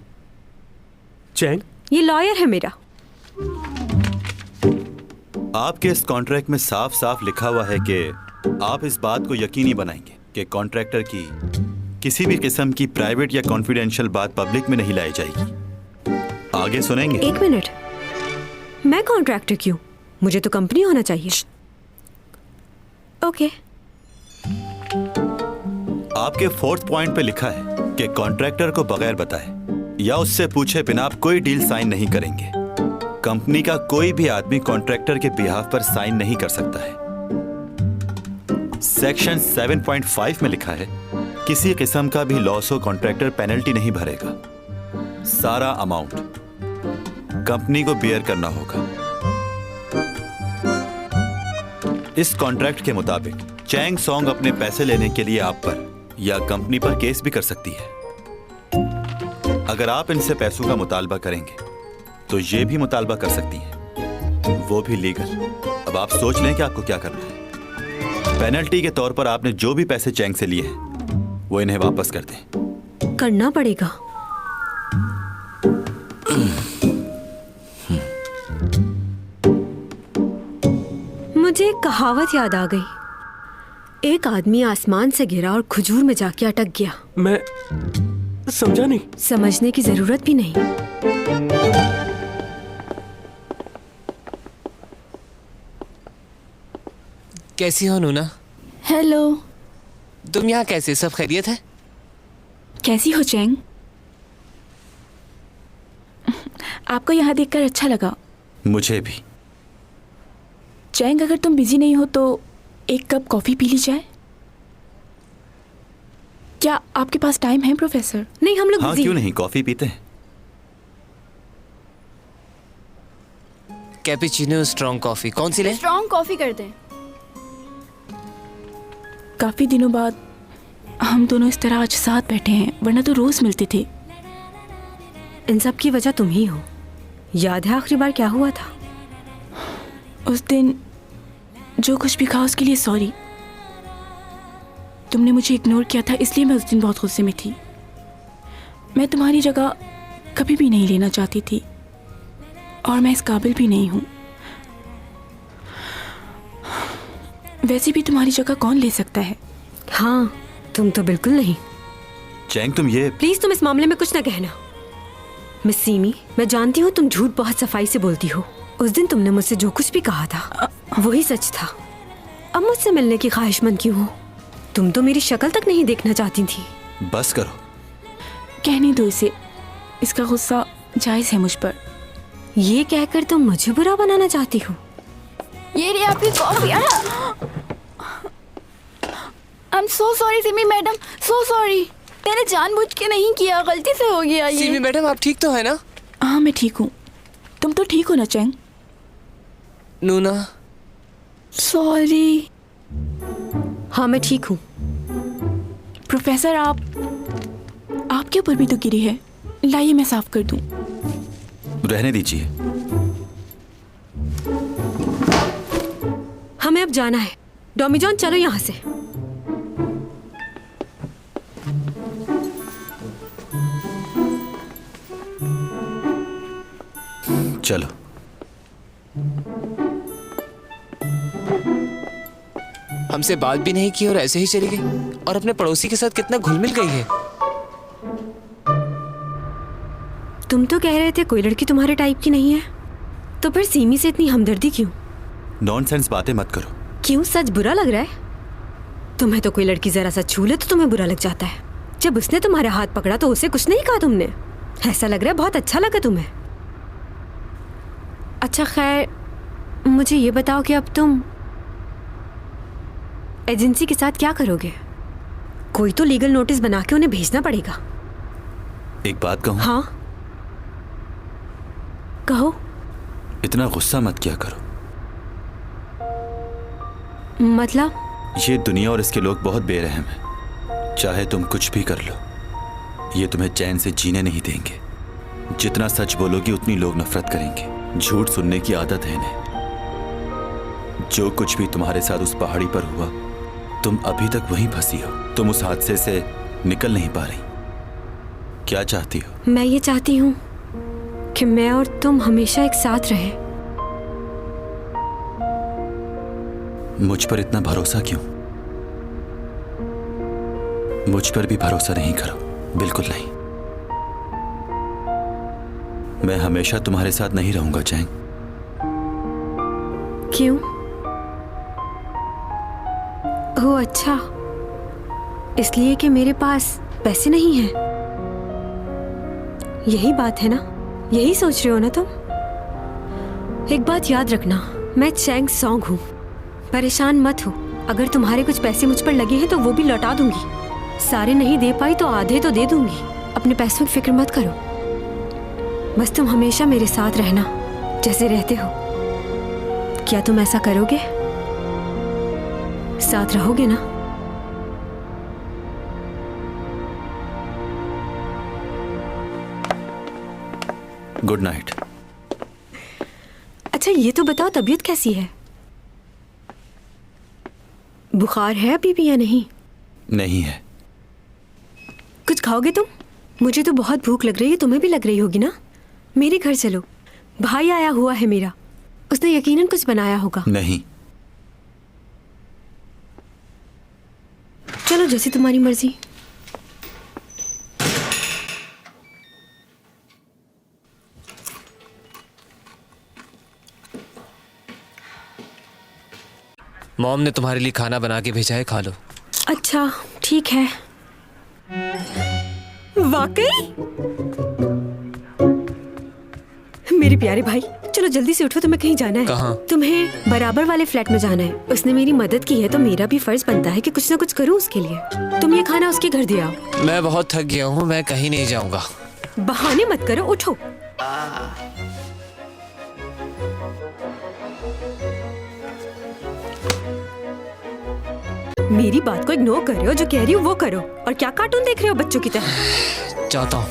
चैंग? ये लॉयर है मेरा। आपके इस कॉन्ट्रैक्ट में साफ साफ लिखा हुआ है कि आप इस बात को यकीनी बनाएंगे कि कॉन्ट्रैक्टर की किसी भी किस्म की प्राइवेट या कॉन्फिडेंशियल बात पब्लिक में नहीं लाई जाएगी। आगे सुनेंगे? एक मिनट, मैं कॉन्ट्रैक्टर क्यों? मुझे तो कंपनी होना चाहिए। ओके। आपके 4th पॉइंट पे लिखा है कि कॉन्ट्रैक्टर को बगैर बताए या उससे पूछे बिना आप कोई डील साइन नहीं करेंगे। कंपनी का कोई भी आदमी कॉन्ट्रैक्टर के बिहाफ पर साइन नहीं कर सकता है। सेक्शन 7.5 में लिखा है किसी किस्म का भी लॉस हो कॉन्ट्रैक्टर पेनल्टी नहीं भरेगा। सारा अमाउंट कंपनी को बेयर करना होगा। इस कॉन्ट्रैक्ट के मुताबिक चैंग सॉन्ग अपने पैसे लेने के लिए आप पर या कंपनी पर केस भी कर सकती है। अगर आप इनसे पैसों का मुतालबा करेंगे तो ये भी मुतालबा कर सकती हैं, वो भी लीगल। अब आप सोच लें कि आपको क्या करना है। पेनल्टी के तौर पर आपने जो भी पैसे चैंग से लिए हैं वो इन्हें वापस कर दें। करना पड़ेगा। मुझे एक कहावत याद आ गई। एक आदमी आसमान से गिरा और खजूर में जाके अटक गया। मैं समझा नहीं। समझने की जरूरत भी नहीं। कैसी हो नूना? हेलो। तुम यहाँ कैसे? सब खैरियत है? कैसी हो चैंग? आपको यहाँ देखकर अच्छा लगा। मुझे भी। चैंग, अगर तुम बिजी नहीं हो तो एक कप कॉफी पी ली जाए? क्या आपके पास टाइम है प्रोफेसर? नहीं, हम लोग हाँ, बिजी क्यों हैं। नहीं, कॉफी पीते हैं। कैपेचिनो स्ट्रॉन्ग कॉफी कौन सी ले? स्ट्रॉन्ग कॉफी कर दें। काफी दिनों बाद हम दोनों इस तरह आज साथ बैठे हैं, वरना तो रोज मिलते थे। इन सब की वजह तुम ही हो। याद है आखिरी बार क्या हुआ था? उस दिन जो कुछ भी कहा उसके लिए सॉरी। तुमने मुझे इग्नोर किया था, इसलिए मैं उस दिन बहुत गुस्से में थी। मैं तुम्हारी जगह कभी भी नहीं लेना चाहती थी और मैं इस काबिल भी नहीं हूं। वैसे भी तुम्हारी जगह कौन ले सकता है? हाँ, तुम तो बिल्कुल नहीं। चैंग, तुम ये प्लीज तुम इस मामले में कुछ ना कहना। मिस सीमी, मैं जानती हूँ तुम झूठ बहुत सफाई से बोलती हो। उस दिन तुमने मुझसे जो कुछ भी कहा था वही सच था। अब मुझसे मिलने की ख्वाहिशमंद क्यों हो? तुम तो मेरी शक्ल तक नहीं देखना चाहती थी। बस करो। कहने दो इसे, इसका गुस्सा जायज है मुझ पर। ये कहकर तुम मुझे बुरा बनाना चाहती हो? ये रही आपकी coffee. I am so sorry Simi madam, so sorry. मैंने जानबूझ के नहीं किया, गलती से हो गया ये। सिमी मैडम, आप ठीक तो है ना? हाँ, मैं ठीक हूँ। तुम तो ठीक हो ना चैंग? नूना, सॉरी। हाँ, मैं ठीक हूँ। प्रोफेसर, आपके ऊपर भी तो गिरी है। लाइए मैं साफ कर दूं। रहने दीजिए। हमें अब जाना है। डॉमी जॉन, चलो यहाँ से। चलो। हमसे बात भी नहीं की और ऐसे ही चली गई, और अपने पड़ोसी के साथ कितना घुल मिल गई है। तुम तो कह रहे थे कोई लड़की तुम्हारे टाइप की नहीं है, तो फिर सीमी से इतनी हमदर्दी क्यों? नॉनसेंस बातें मत करो। क्यों, सच बुरा लग रहा है? तुम्हें तो कोई लड़की जरा सा छू ले तो तुम्हें बुरा लग जाता है। जब उसने तुम्हारा हाथ पकड़ा तो उसे कुछ नहीं कहा तुमने? ऐसा लग रहा है बहुत अच्छा लगा तुम्हें। अच्छा खैर, मुझे ये बताओ कि अब तुम एजेंसी के साथ क्या करोगे? कोई तो लीगल नोटिस बना के उन्हें भेजना पड़ेगा। एक बात कहूं? हाँ, कहो। इतना गुस्सा मत किया करो। मतलब? ये दुनिया और इसके लोग बहुत बेरहम हैं। चाहे तुम कुछ भी कर लो, ये तुम्हें चैन से जीने नहीं देंगे। जितना सच बोलोगी उतनी लोग नफरत करेंगे। झूठ सुनने की आदत है इन्हें। जो कुछ भी तुम्हारे साथ उस पहाड़ी पर हुआ, तुम अभी तक वहीं फंसी हो। तुम उस हादसे से निकल नहीं पा रही। क्या चाहती हो? मैं ये चाहती हूँ कि मैं और तुम हमेशा एक साथ रहें। मुझ पर इतना भरोसा क्यों? मुझ पर भी भरोसा नहीं करो, बिल्कुल नहीं। मैं हमेशा तुम्हारे साथ नहीं रहूंगा चैंग। क्यों? ओह अच्छा, इसलिए कि मेरे पास पैसे नहीं हैं। यही बात है ना? यही सोच रहे हो ना तुम? एक बात याद रखना, मैं चैंग सॉन्ग हूँ। परेशान मत हो। अगर तुम्हारे कुछ पैसे मुझ पर लगे हैं तो वो भी लौटा दूंगी। सारे नहीं दे पाई तो आधे तो दे दूंगी। अपने पैसों की फिक्र मत करो। बस तुम हमेशा मेरे साथ रहना जैसे रहते हो। क्या तुम ऐसा करोगे? साथ रहोगे ना? Good night. अच्छा ये तो बताओ, तबीयत कैसी है? बुखार है अभी भी या नहीं? नहीं है। कुछ खाओगे तुम? मुझे तो बहुत भूख लग रही है, तुम्हें भी लग रही होगी ना? मेरे घर चलो, भाई आया हुआ है मेरा, उसने यकीनन कुछ बनाया होगा। नहीं। चलो जैसी तुम्हारी मर्जी। मॉम ने तुम्हारे लिए खाना बना के भेजा है, खा लो। अच्छा ठीक है। वाकई? मेरे प्यारे भाई, चलो जल्दी से उठो, तुम्हें कहीं जाना है। कहाँ? तुम्हें बराबर वाले फ्लैट में जाना है। उसने मेरी मदद की है तो मेरा भी फर्ज बनता है कि कुछ ना कुछ करूं उसके लिए। तुम ये खाना उसके घर दे आओ। मैं बहुत थक गया हूँ, मैं कहीं नहीं जाऊंगा। बहाने मत करो, उठो। मेरी बात को इग्नोर कर रहे हो, जो कह रही हो वो करो। और क्या कार्टून देख रहे हो बच्चों की तरह? चाहता हूँ।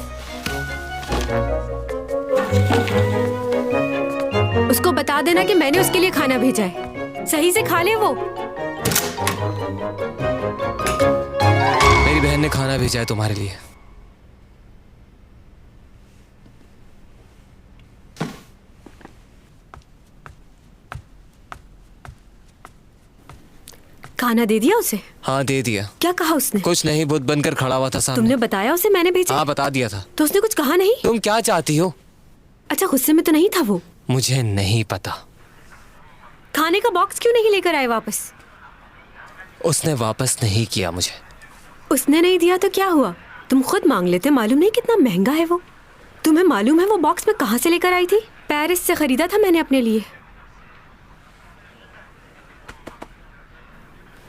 उसको बता देना कि मैंने उसके लिए खाना भेजा है, सही से खा ले वो। मेरी बहन ने खाना भेजा है तुम्हारे लिए। खाना दे दिया उसे? हाँ दे दिया। क्या कहा उसने? कुछ नहीं, बुत बनकर खड़ा हुआ था सामने। तुमने बताया उसे मैंने भेजा? हाँ बता दिया था। तो उसने कुछ कहा नहीं? तुम क्या चाहती हो? अच्छा गुस्से में तो नहीं था वो? मुझे नहीं पता। खाने का बॉक्स क्यों नहीं लेकर आए वापस? उसने वापस नहीं किया मुझे। उसने नहीं दिया तो क्या हुआ? तुम खुद मांग लेते। मालूम नहीं कितना महंगा है वो। तुम्हें मालूम है वो बॉक्स में कहाँ से लेकर आई थी? पेरिस से खरीदा था मैंने अपने लिए।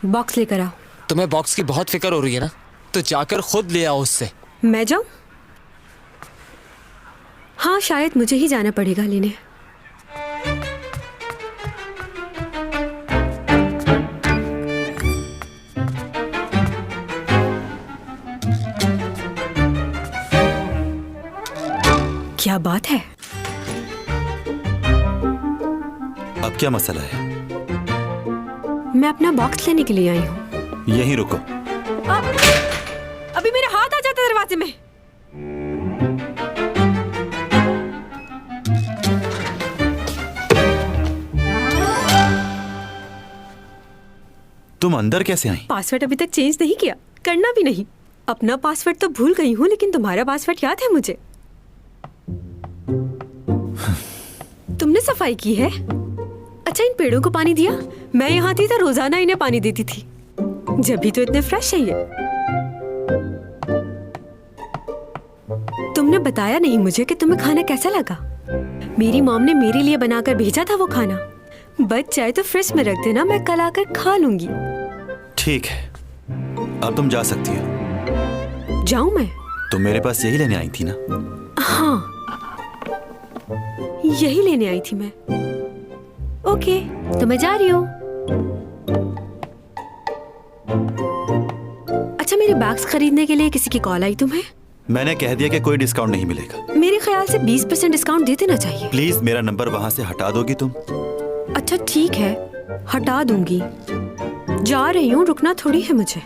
बॉक्स लेकर आओ। तुम्हें बॉक्स की बहुत फिक्र हो रही है ना, तो जाकर खुद ले आओ उससे। मैं जाऊं? हाँ शायद मुझे ही जाना पड़ेगा लेने। क्या बात है? अब क्या मसला है? मैं अपना बॉक्स लेने के लिए आई हूँ। यहीं रुको। अभी मेरा हाथ आ जाता दरवाजे में। तुम अंदर कैसे आई? पासवर्ड अभी तक चेंज नहीं किया, करना भी नहीं। अपना पासवर्ड तो भूल गई हूँ, लेकिन तुम्हारा पासवर्ड याद है मुझे। तुमने सफाई की है? अच्छा इन पेड़ों को पानी दिया? मैं यहाँ थी तो रोजाना इन्हें पानी देती थी, जब भी तो इतने फ्रेश है ये। तुमने बताया नहीं मुझे कि तुम्हें खाना कैसा लगा। मेरी मॉम ने मेरे लिए बनाकर भेजा था वो खाना। बच जाए तो फ्रिज में रख देना, मैं कल आकर खा लूंगी। ठीक है, अब तुम जा सकती हो। जाऊं मैं? तुम मेरे पास यही लेने आई थी ना? हाँ यही लेने आई थी मैं। ओके तो मैं जा रही हूँ। अच्छा मेरे बैग्स खरीदने के लिए किसी की कॉल आई तुम्हें? मैंने कह दिया कि कोई डिस्काउंट नहीं मिलेगा। मेरे ख्याल से 20% डिस्काउंट दे देना चाहिए। प्लीज मेरा नंबर वहां से हटा दोगी तुम? अच्छा ठीक है, हटा दूंगी। जा रही हूँ, रुकना थोड़ी है मुझे।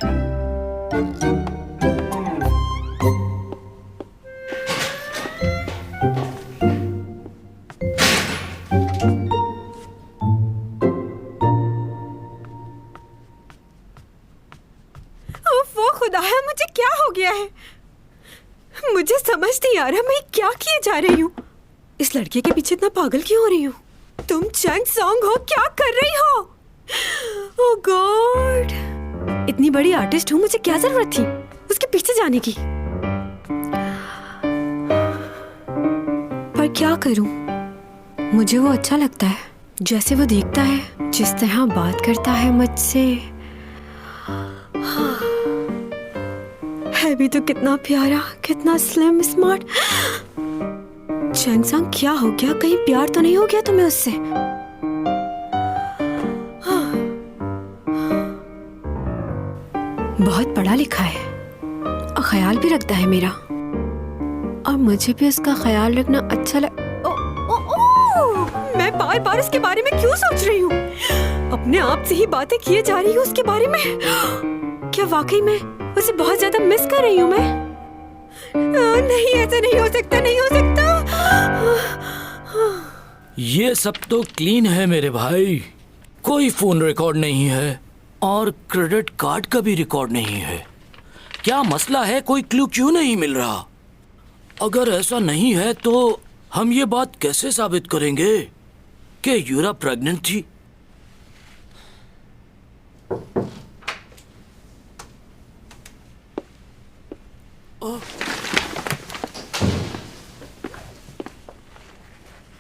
वो खुदाया, मुझे क्या हो गया है? मुझे समझ नहीं आ रहा मैं क्या किए जा रही हूँ। इस लड़के के पीछे इतना पागल क्यों हो रही हूँ? तुम चंग सॉन्ग हो, क्या कर रही हो? ओह गॉड, इतनी बड़ी आर्टिस्ट हूँ, मुझे क्या जरूरत थी उसके पीछे जाने की? पर क्या करूं, मुझे वो अच्छा लगता है, जैसे वो देखता है, जिस तरह बात करता है मुझसे। है भी तो कितना प्यारा, कितना स्लिम स्मार्ट। चंगसंग क्या हो गया? कहीं प्यार तो नहीं हो गया तुम्हें उससे? बहुत पढ़ा लिखा है और ख्याल भी रखता है मेरा, और मुझे भी उसका ख्याल रखना अच्छा लग। मैं बार बार उसके बारे में क्यों सोच रही हूँ? अपने आप से ही बातें किए जा रही हूँ उसके बारे में। क्या वाकई में उसे बहुत ज्यादा मिस कर रही हूँ मैं? नहीं, ऐसा नहीं हो सकता, नहीं हो सकता। ये सब तो क्लीन है मेरे भाई, कोई फोन रिकॉर्ड नहीं है और क्रेडिट कार्ड का भी रिकॉर्ड नहीं है। क्या मसला है? कोई क्लू क्यों नहीं मिल रहा? अगर ऐसा नहीं है तो हम ये बात कैसे साबित करेंगे कि यूरा प्रेग्नेंट थी?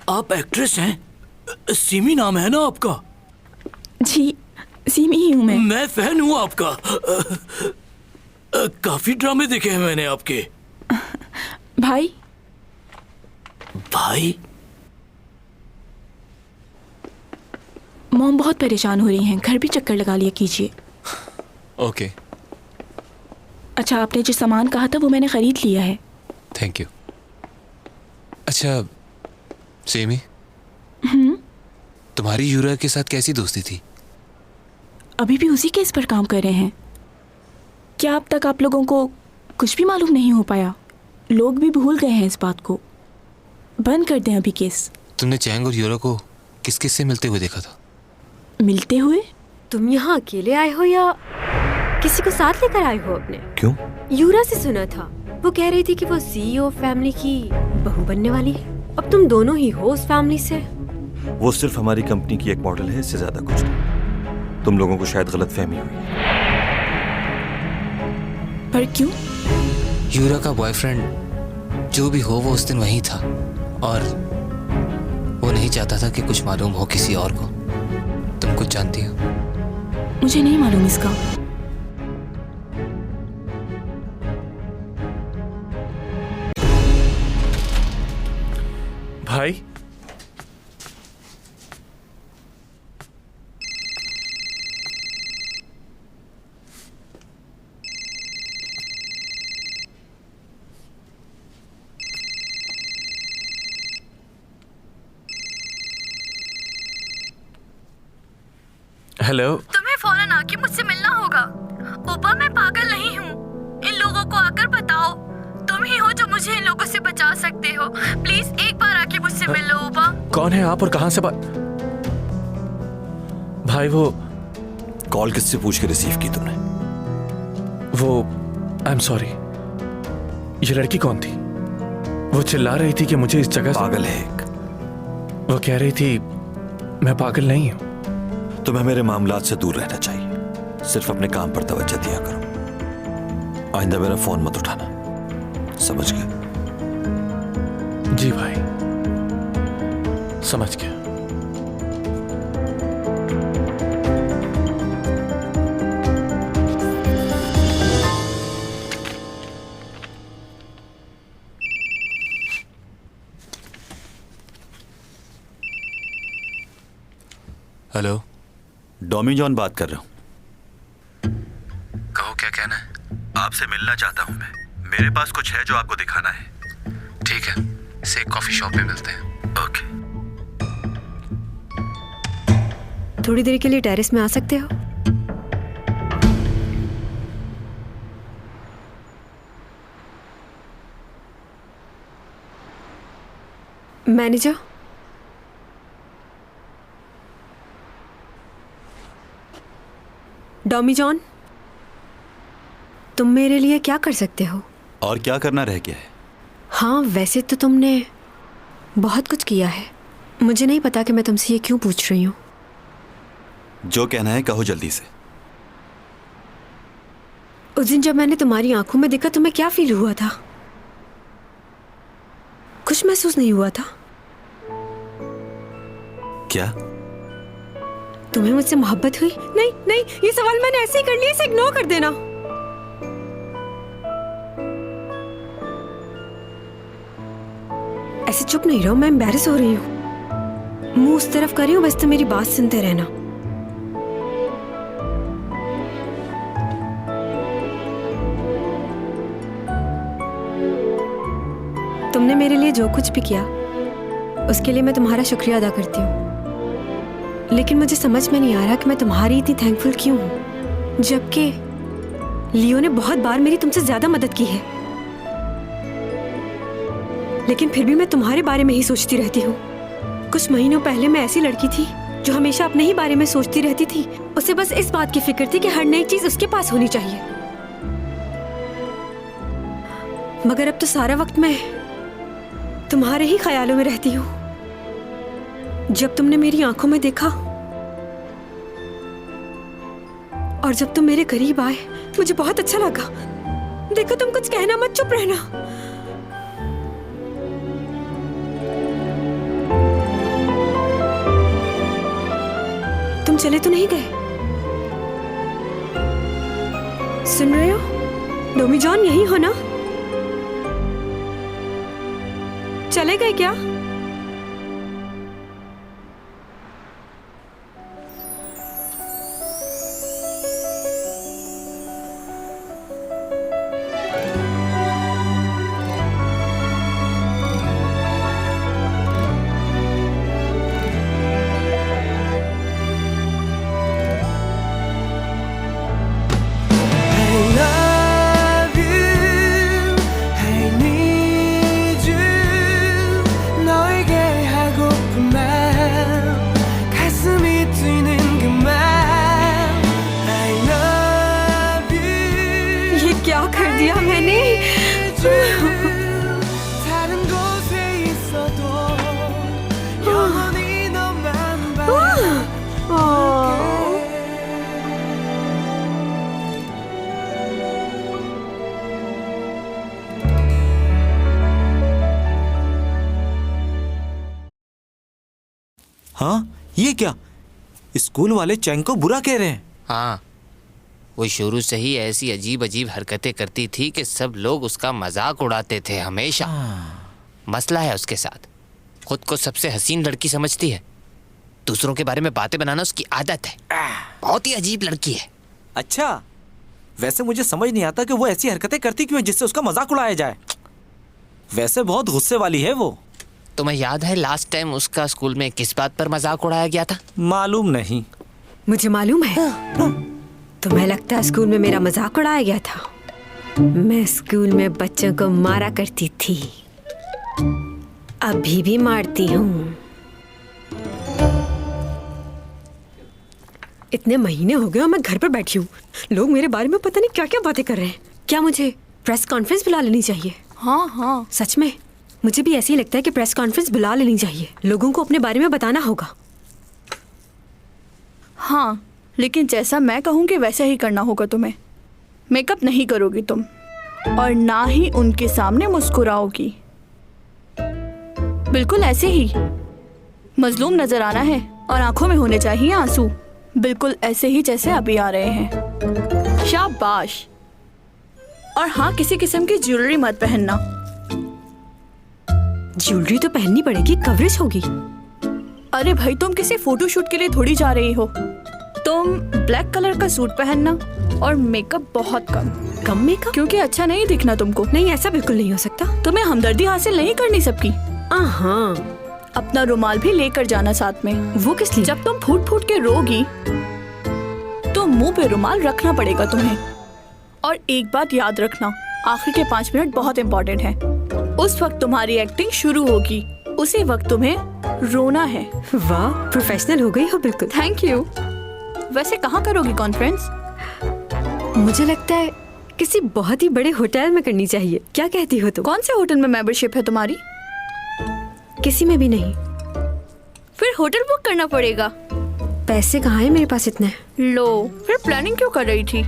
आप एक्ट्रेस हैं? सिमी नाम है ना आपका? जी, सिमी ही हूँ मैं। मैं फैन हूँ आपका। काफी ड्रामे देखे हैं मैंने आपके। भाई भाई? मॉम बहुत परेशान हो रही हैं, घर भी चक्कर लगा लिया कीजिए। ओके, अच्छा, आपने जो सामान कहा था वो मैंने खरीद लिया है। Thank you. अच्छा सेमी, तुम्हारी यूरा के साथ कैसी दोस्ती थी? अभी भी उसी केस पर काम कर रहे हैं। क्या अब तक आप लोगों को कुछ भी मालूम नहीं हो पाया? लोग भी भूल गए हैं इस बात को। बंद कर दें अभी केस। तुमने चैंग और यूरा को किस किस से मिलते हुए देखा था? मिलते हुए? तुम यहाँ अकेले आए हो या किसी को साथ लेकर आए हो अपने? क्यों? यूरा से सुना था, वो कह रही थी कि वो सीईओ फैमिली की बहू बनने वाली है। अब तुम दोनों ही हो उस फैमिली से। वो सिर्फ हमारी कंपनी की एक मॉडल है, इससे ज्यादा कुछ नहीं। तुम लोगों को शायद गलतफहमी हुई। पर क्यों? यूरा का बॉयफ्रेंड जो भी हो वो उस दिन वहीं था और वो नहीं चाहता था कि कुछ मालूम हो किसी और को। तुम कुछ जानती हो? मुझे नहीं मालूम इसका। भाई, हेलो। तुम्हें फौरन आके मुझसे मिलना होगा। ओपा, मैं पागल नहीं हूँ। इन लोगों को आकर बताओ तुम ही हो जो मुझे इन लोगों से बचा सकते हो। प्लीज एक बार आके मुझसे मिल लो ओपा। कौन है आप और कहां से बात? भाई वो कॉल किससे पूछ के रिसीव की तुमने? वो आई एम सॉरी। ये लड़की कौन थी? वो चिल्ला रही थी कि मुझे इस जगह पागल है एक। वो कह रही थी मैं पागल नहीं हूं। तुम्हें मेरे मामलात से दूर रहना चाहिए। सिर्फ अपने काम पर तवज्जो दिया करो। आइंदा मेरा फोन मत उठाना, समझ गए? जी भाई, समझ गया। हेलो, डॉमी जॉन बात कर रहा हूँ। कहो, क्या कहना है? आपसे मिलना चाहता हूँ मैं। मेरे पास कुछ है जो आपको दिखाना है। ठीक है, इसे एक कॉफी शॉप में मिलते हैं। ओके। थोड़ी देर के लिए टेरेस में आ सकते हो? मैनेजर, डॉमी जॉन, तुम मेरे लिए क्या कर सकते हो? और क्या करना रह गया है? हाँ, वैसे तो तुमने बहुत कुछ किया है। मुझे नहीं पता कि मैं तुमसे ये क्यों पूछ रही हूँ। जो कहना है कहो जल्दी से। उस दिन जब मैंने तुम्हारी आंखों में देखा तुम्हें क्या फील हुआ था? कुछ महसूस नहीं हुआ था? क्या तुम्हें मुझसे मोहब्बत हुई? नहीं नहीं, ये सवाल मैंने ऐसे ही कर लिया, इसे इग्नोर कर देना। ऐसे चुप नहीं रहो, मैं एम्बैरेस हो रही हूँ। मुंह उस तरफ कर रही हूँ, बस तुम मेरी बात सुनते रहना। तुमने मेरे लिए जो कुछ भी किया उसके लिए मैं तुम्हारा शुक्रिया अदा करती हूँ। लेकिन मुझे समझ में नहीं आ रहा कि मैं तुम्हारी इतनी थैंकफुल क्यों हूँ, जबकि लियो ने बहुत बार मेरी तुमसे ज्यादा मदद की है। लेकिन फिर भी मैं तुम्हारे बारे में ही सोचती रहती हूँ। कुछ महीनों पहले मैं ऐसी लड़की थी जो हमेशा अपने ही बारे में सोचती रहती थी। उसे बस इस बात की फिक्र थी कि हर नई चीज उसके पास होनी चाहिए। मगर अब तो सारा वक्त मैं तुम्हारे ही ख्यालों में रहती हूँ। जब तुमने मेरी आंखों में देखा और जब तुम मेरे करीब आए, मुझे बहुत अच्छा लगा। देखो, तुम कुछ कहना मत, चुप रहना। तुम चले तो नहीं गए? सुन रहे हो? डोमी जॉन, यही हो ना? चले गए क्या? क्या कर दिया मैंने? हाँ, ये क्या? स्कूल वाले चैंग को बुरा कह रहे हैं। हाँ, वो शुरू से ही ऐसी अजीब अजीब हरकतें करती थी कि सब लोग उसका मजाक उड़ाते थे हमेशा। मसला है उसके साथ, खुद को सबसे हसीन लड़की समझती है। दूसरों के बारे में बातें बनाना उसकी आदत है। बहुत ही अजीब लड़की है। अच्छा, वैसे मुझे समझ नहीं आता कि वो ऐसी हरकतें करती क्यों है जिससे उसका मजाक उड़ाया जाए। वैसे बहुत गुस्से वाली है वो। तुम्हें याद है लास्ट टाइम उसका स्कूल में किस बात पर मजाक उड़ाया गया था? मालूम नहीं। मुझे मालूम है। तुम्हें लगता है स्कूल में मेरा मजाक उड़ाया गया था? मैं स्कूल में बच्चों को मारा करती थी, अभी भी मारती हूँ। इतने महीने हो गए और मैं घर पर बैठी हूँ। लोग मेरे बारे में पता नहीं क्या क्या बातें कर रहे हैं। क्या मुझे प्रेस कॉन्फ्रेंस बुला लेनी चाहिए? हाँ हाँ, सच में मुझे भी ऐसे ही लगता है कि प्रेस कॉन्फ्रेंस बुला लेनी चाहिए। लोगों को अपने बारे में बताना होगा। हाँ, लेकिन जैसा मैं कहूँगी वैसा ही करना होगा तुम्हें। मेकअप नहीं करोगी तुम, और ना ही उनके सामने मुस्कुराओगी। बिल्कुल ऐसे ही मजलूम नजर आना है और आंखों में होने चाहिए आंसू, बिल्कुल ऐसे ही जैसे अभी आ रहे हैं। शाबाश। और हाँ, किसी किस्म की ज्वेलरी मत पहनना। ज्वेलरी तो पहननी पड़ेगी, कवरेज होगी। अरे भाई, तुम किसी फोटोशूट के लिए थोड़ी जा रही हो। तुम ब्लैक कलर का सूट पहनना और मेकअप बहुत कम। कम मेकअप? क्योंकि अच्छा नहीं दिखना तुमको। नहीं, ऐसा बिल्कुल नहीं हो सकता। तुम्हें हमदर्दी हासिल नहीं करनी सबकी। हाँ, अपना रुमाल भी लेकर जाना साथ में। वो किस लिए? जब तुम फूट फूट के रोगी तो मुंह पे रुमाल रखना पड़ेगा तुम्हें। और एक बात याद रखना, आखिर के 5 मिनट बहुत इंपॉर्टेंट है। उस वक्त तुम्हारी एक्टिंग शुरू होगी, उसी वक्त तुम्हें रोना है। वाह, प्रोफेशनल हो गई हो बिल्कुल। Thank you. वैसे कहाँ करोगी कॉन्फ्रेंस? मुझे लगता है किसी बहुत ही बड़े होटल में करनी चाहिए। क्या कहती हो तुम? कौन से होटल में मेंबरशिप है तुम्हारी? किसी में भी नहीं। फिर होटल बुक करना पड़ेगा। पैसे कहाँ हैं मेरे पास इतने? लो, फिर प्लानिंग क्यों कर रही थी?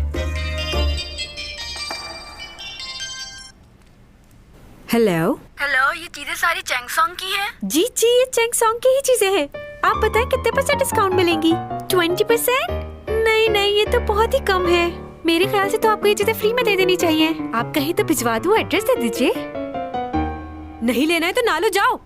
हेलो हेलो, ये चीजें सारी चैंगसोंग की हैं? जी, ये चैंगसोंग की ही चीजें हैं। आप बताएं कितने % डिस्काउंट मिलेंगी? 20%? नहीं, ये तो बहुत ही कम है। मेरे ख्याल से तो आपको ये चीजें फ्री में दे देनी चाहिए। आप कहीं तो भिजवा दूं, एड्रेस दे दीजिए। नहीं लेना है तो ना लो, जाओ।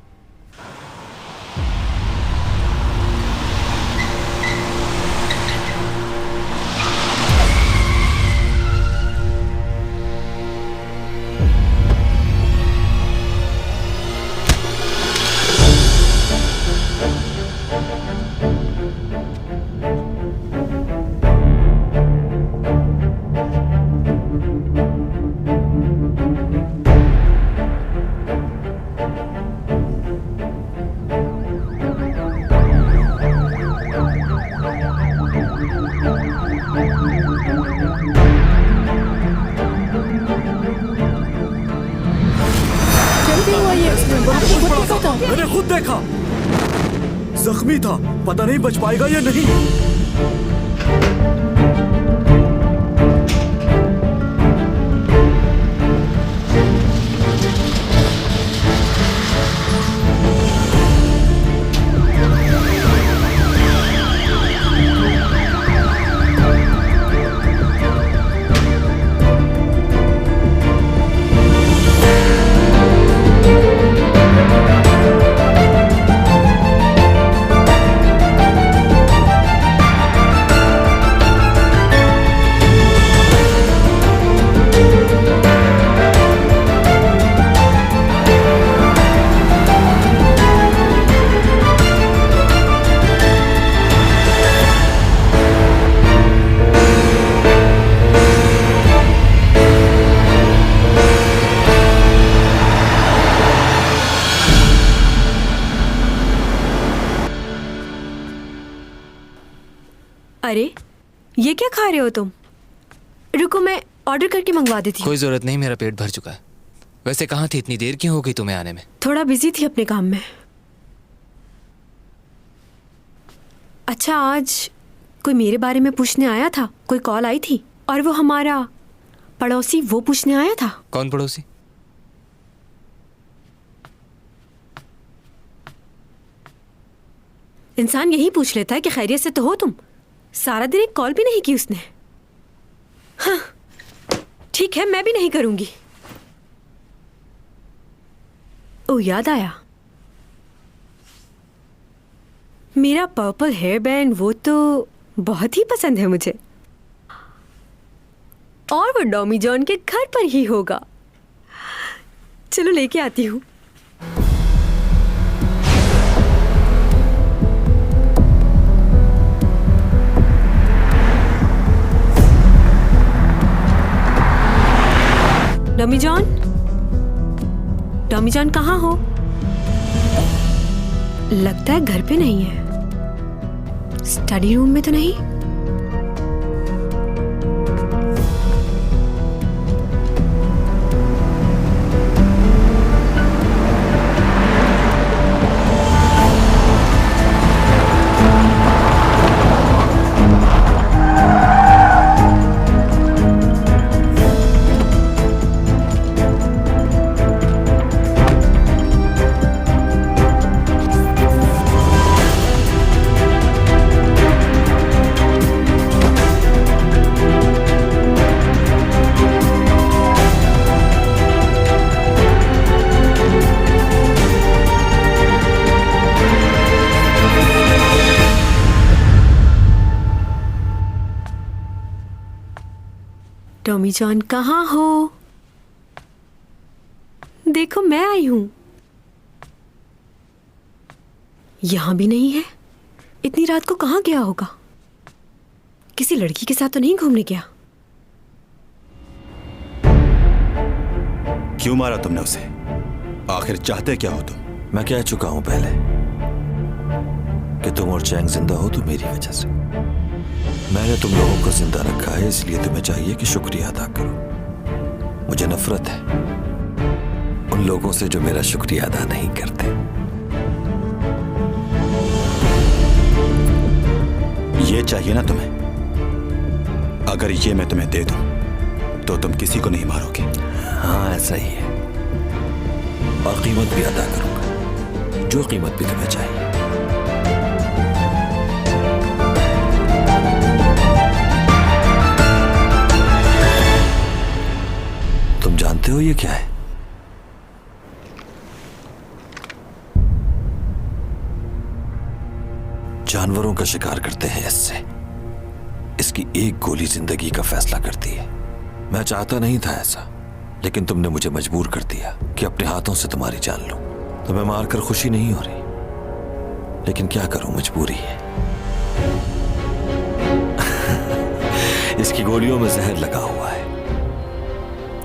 कैसे हुआ ये एक्सीडेंट? आपने खुद देखा था? मैंने खुद देखा, जख्मी था, पता नहीं बच पाएगा या नहीं। अरे ये क्या खा रहे हो तुम? रुको मैं ऑर्डर करके मंगवा देती हूँ। कोई जरूरत नहीं, मेरा पेट भर चुका है। वैसे कहाँ थी, इतनी देर क्यों हो गई तुम्हें आने में? थोड़ा बिजी थी अपने काम में। अच्छा, आज कोई मेरे बारे में पूछने आया था, कोई कॉल आई थी, और वो हमारा पड़ोसी वो पूछने आया था। कौन पड़ोसी? इंसान यही पूछ लेता है कि खैरियत से तो हो तुम। सारा दिन एक कॉल भी नहीं की उसने। हाँ ठीक है, मैं भी नहीं करूंगी। ओ याद आया, मेरा पर्पल हेयर बैंड वो तो बहुत ही पसंद है मुझे, और वो डॉमी जॉन के घर पर ही होगा। चलो लेके आती हूँ। डॉमी जॉन, डॉमी जॉन कहाँ हो? लगता है घर पे नहीं है। स्टडी रूम में तो नहीं? टॉमी जॉन कहाँ हो? देखो मैं आई हूं। यहां भी नहीं है। इतनी रात को कहाँ गया होगा? किसी लड़की के साथ तो नहीं घूमने गया? क्यों मारा तुमने उसे? आखिर चाहते क्या हो तुम? मैं कह चुका हूं पहले कि तुम और चैंग जिंदा हो तो मेरी वजह से। मैंने तुम लोगों को जिंदा रखा है, इसलिए तुम्हें चाहिए कि शुक्रिया अदा करो। मुझे नफरत है उन लोगों से जो मेरा शुक्रिया अदा नहीं करते। ये चाहिए ना तुम्हें? अगर ये मैं तुम्हें दे दूं तो तुम किसी को नहीं मारोगे। हाँ ऐसा ही है, और कीमत भी अदा करूंगा, जो कीमत भी तुम्हें चाहिए। तुम जानते हो ये क्या है? जानवरों का शिकार करते हैं इससे। इसकी एक गोली जिंदगी का फैसला करती है। मैं चाहता नहीं था ऐसा, लेकिन तुमने मुझे मजबूर कर दिया कि अपने हाथों से तुम्हारी जान लूं। तुम्हें मारकर खुशी नहीं हो रही, लेकिन क्या करूं, मजबूरी है। इसकी गोलियों में जहर लगा हुआ है,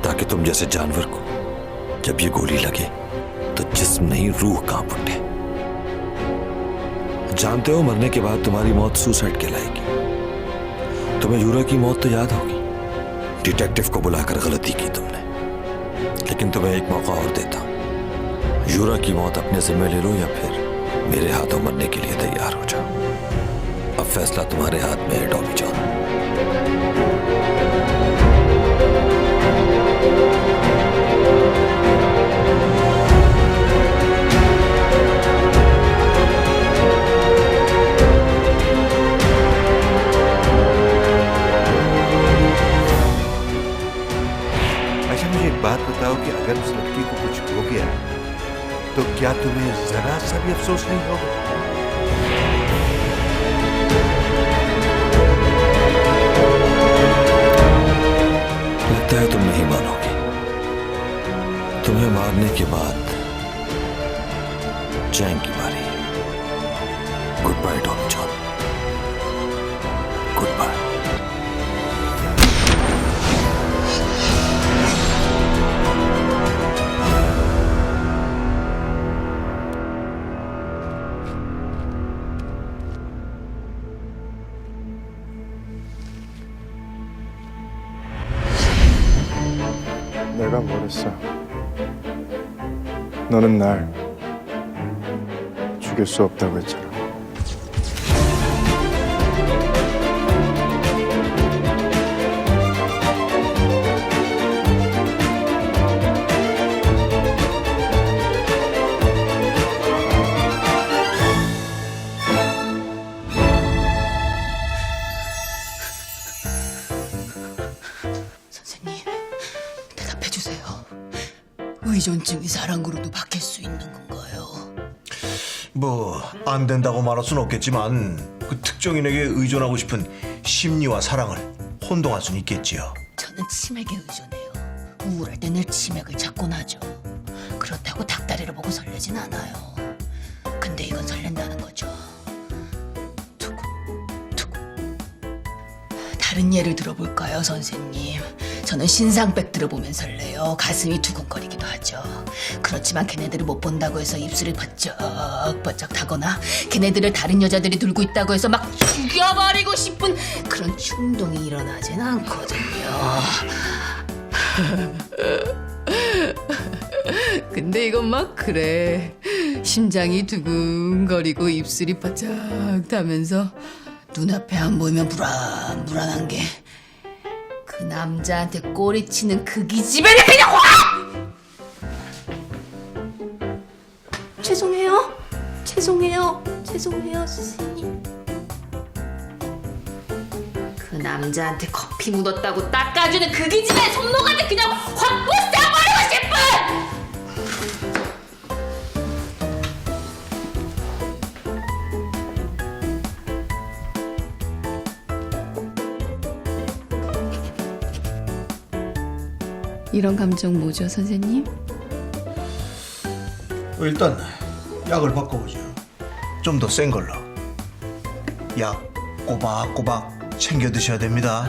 ताकि तुम जैसे जानवर को जब ये गोली लगे तो जिस्म नहीं रूह कांप उठे। जानते हो मरने के बाद तुम्हारी मौत सुसाइड कहलाएगी। तुम्हें यूरा की मौत तो याद होगी। डिटेक्टिव को बुलाकर गलती की तुमने, लेकिन तुम्हें एक मौका और देता हूं। यूरा की मौत अपने जिम्मे ले लो या फिर मेरे हाथों मरने के लिए तैयार हो जाओ। अब फैसला तुम्हारे हाथ में है टॉमी जॉन। अच्छा मुझे एक बात बताओ कि अगर उस लड़की को कुछ हो गया तो क्या तुम्हें जरा सा भी अफसोस नहीं होगा? लगता है तुम नहीं मानोगे। तुम्हें मारने के बाद चैन की बारी। Goodbye Tommy John, goodbye. 내가 뭘 했어? 너는 날 죽일 수 없다고 했잖아. 선생님, 대답해주세요. 의존증이 사랑으로도 바뀔 수 있는 건가요? 뭐 안 된다고 말할 순 없겠지만 그 특정인에게 의존하고 싶은 심리와 사랑을 혼동할 수는 있겠지요. 저는 치맥에 의존해요. 우울할 때 늘 치맥을 찾곤 하죠. 그렇다고 닭다리를 보고 설레진 않아요. 근데 이건 설렌다는 거죠. 다른 예를 들어볼까요, 선생님? 저는 신상백 들어보면 설레요. 가슴이 두근거리기도 하죠. 그렇지만 걔네들을 못 본다고 해서 입술을 번쩍번쩍 타거나 걔네들을 다른 여자들이 들고 있다고 해서 막 죽여버리고 싶은 그런 충동이 일어나진 않거든요. 근데 이건 막 그래. 심장이 두근거리고 입술이 바짝 타면서 눈앞에 안 보이면 불안한 게 그 남자한테 꼬리치는 그 기집애를 그냥 확! 죄송해요, 선생님. 그 남자한테 커피 묻었다고 닦아주는 그 기집애 손모가지 그냥 확 부숴버리고 싶은! 이런 감정 뭐죠, 선생님? 일단 약을 바꿔보죠. 좀 더 센 걸로. 약 꼬박꼬박 챙겨 드셔야 됩니다.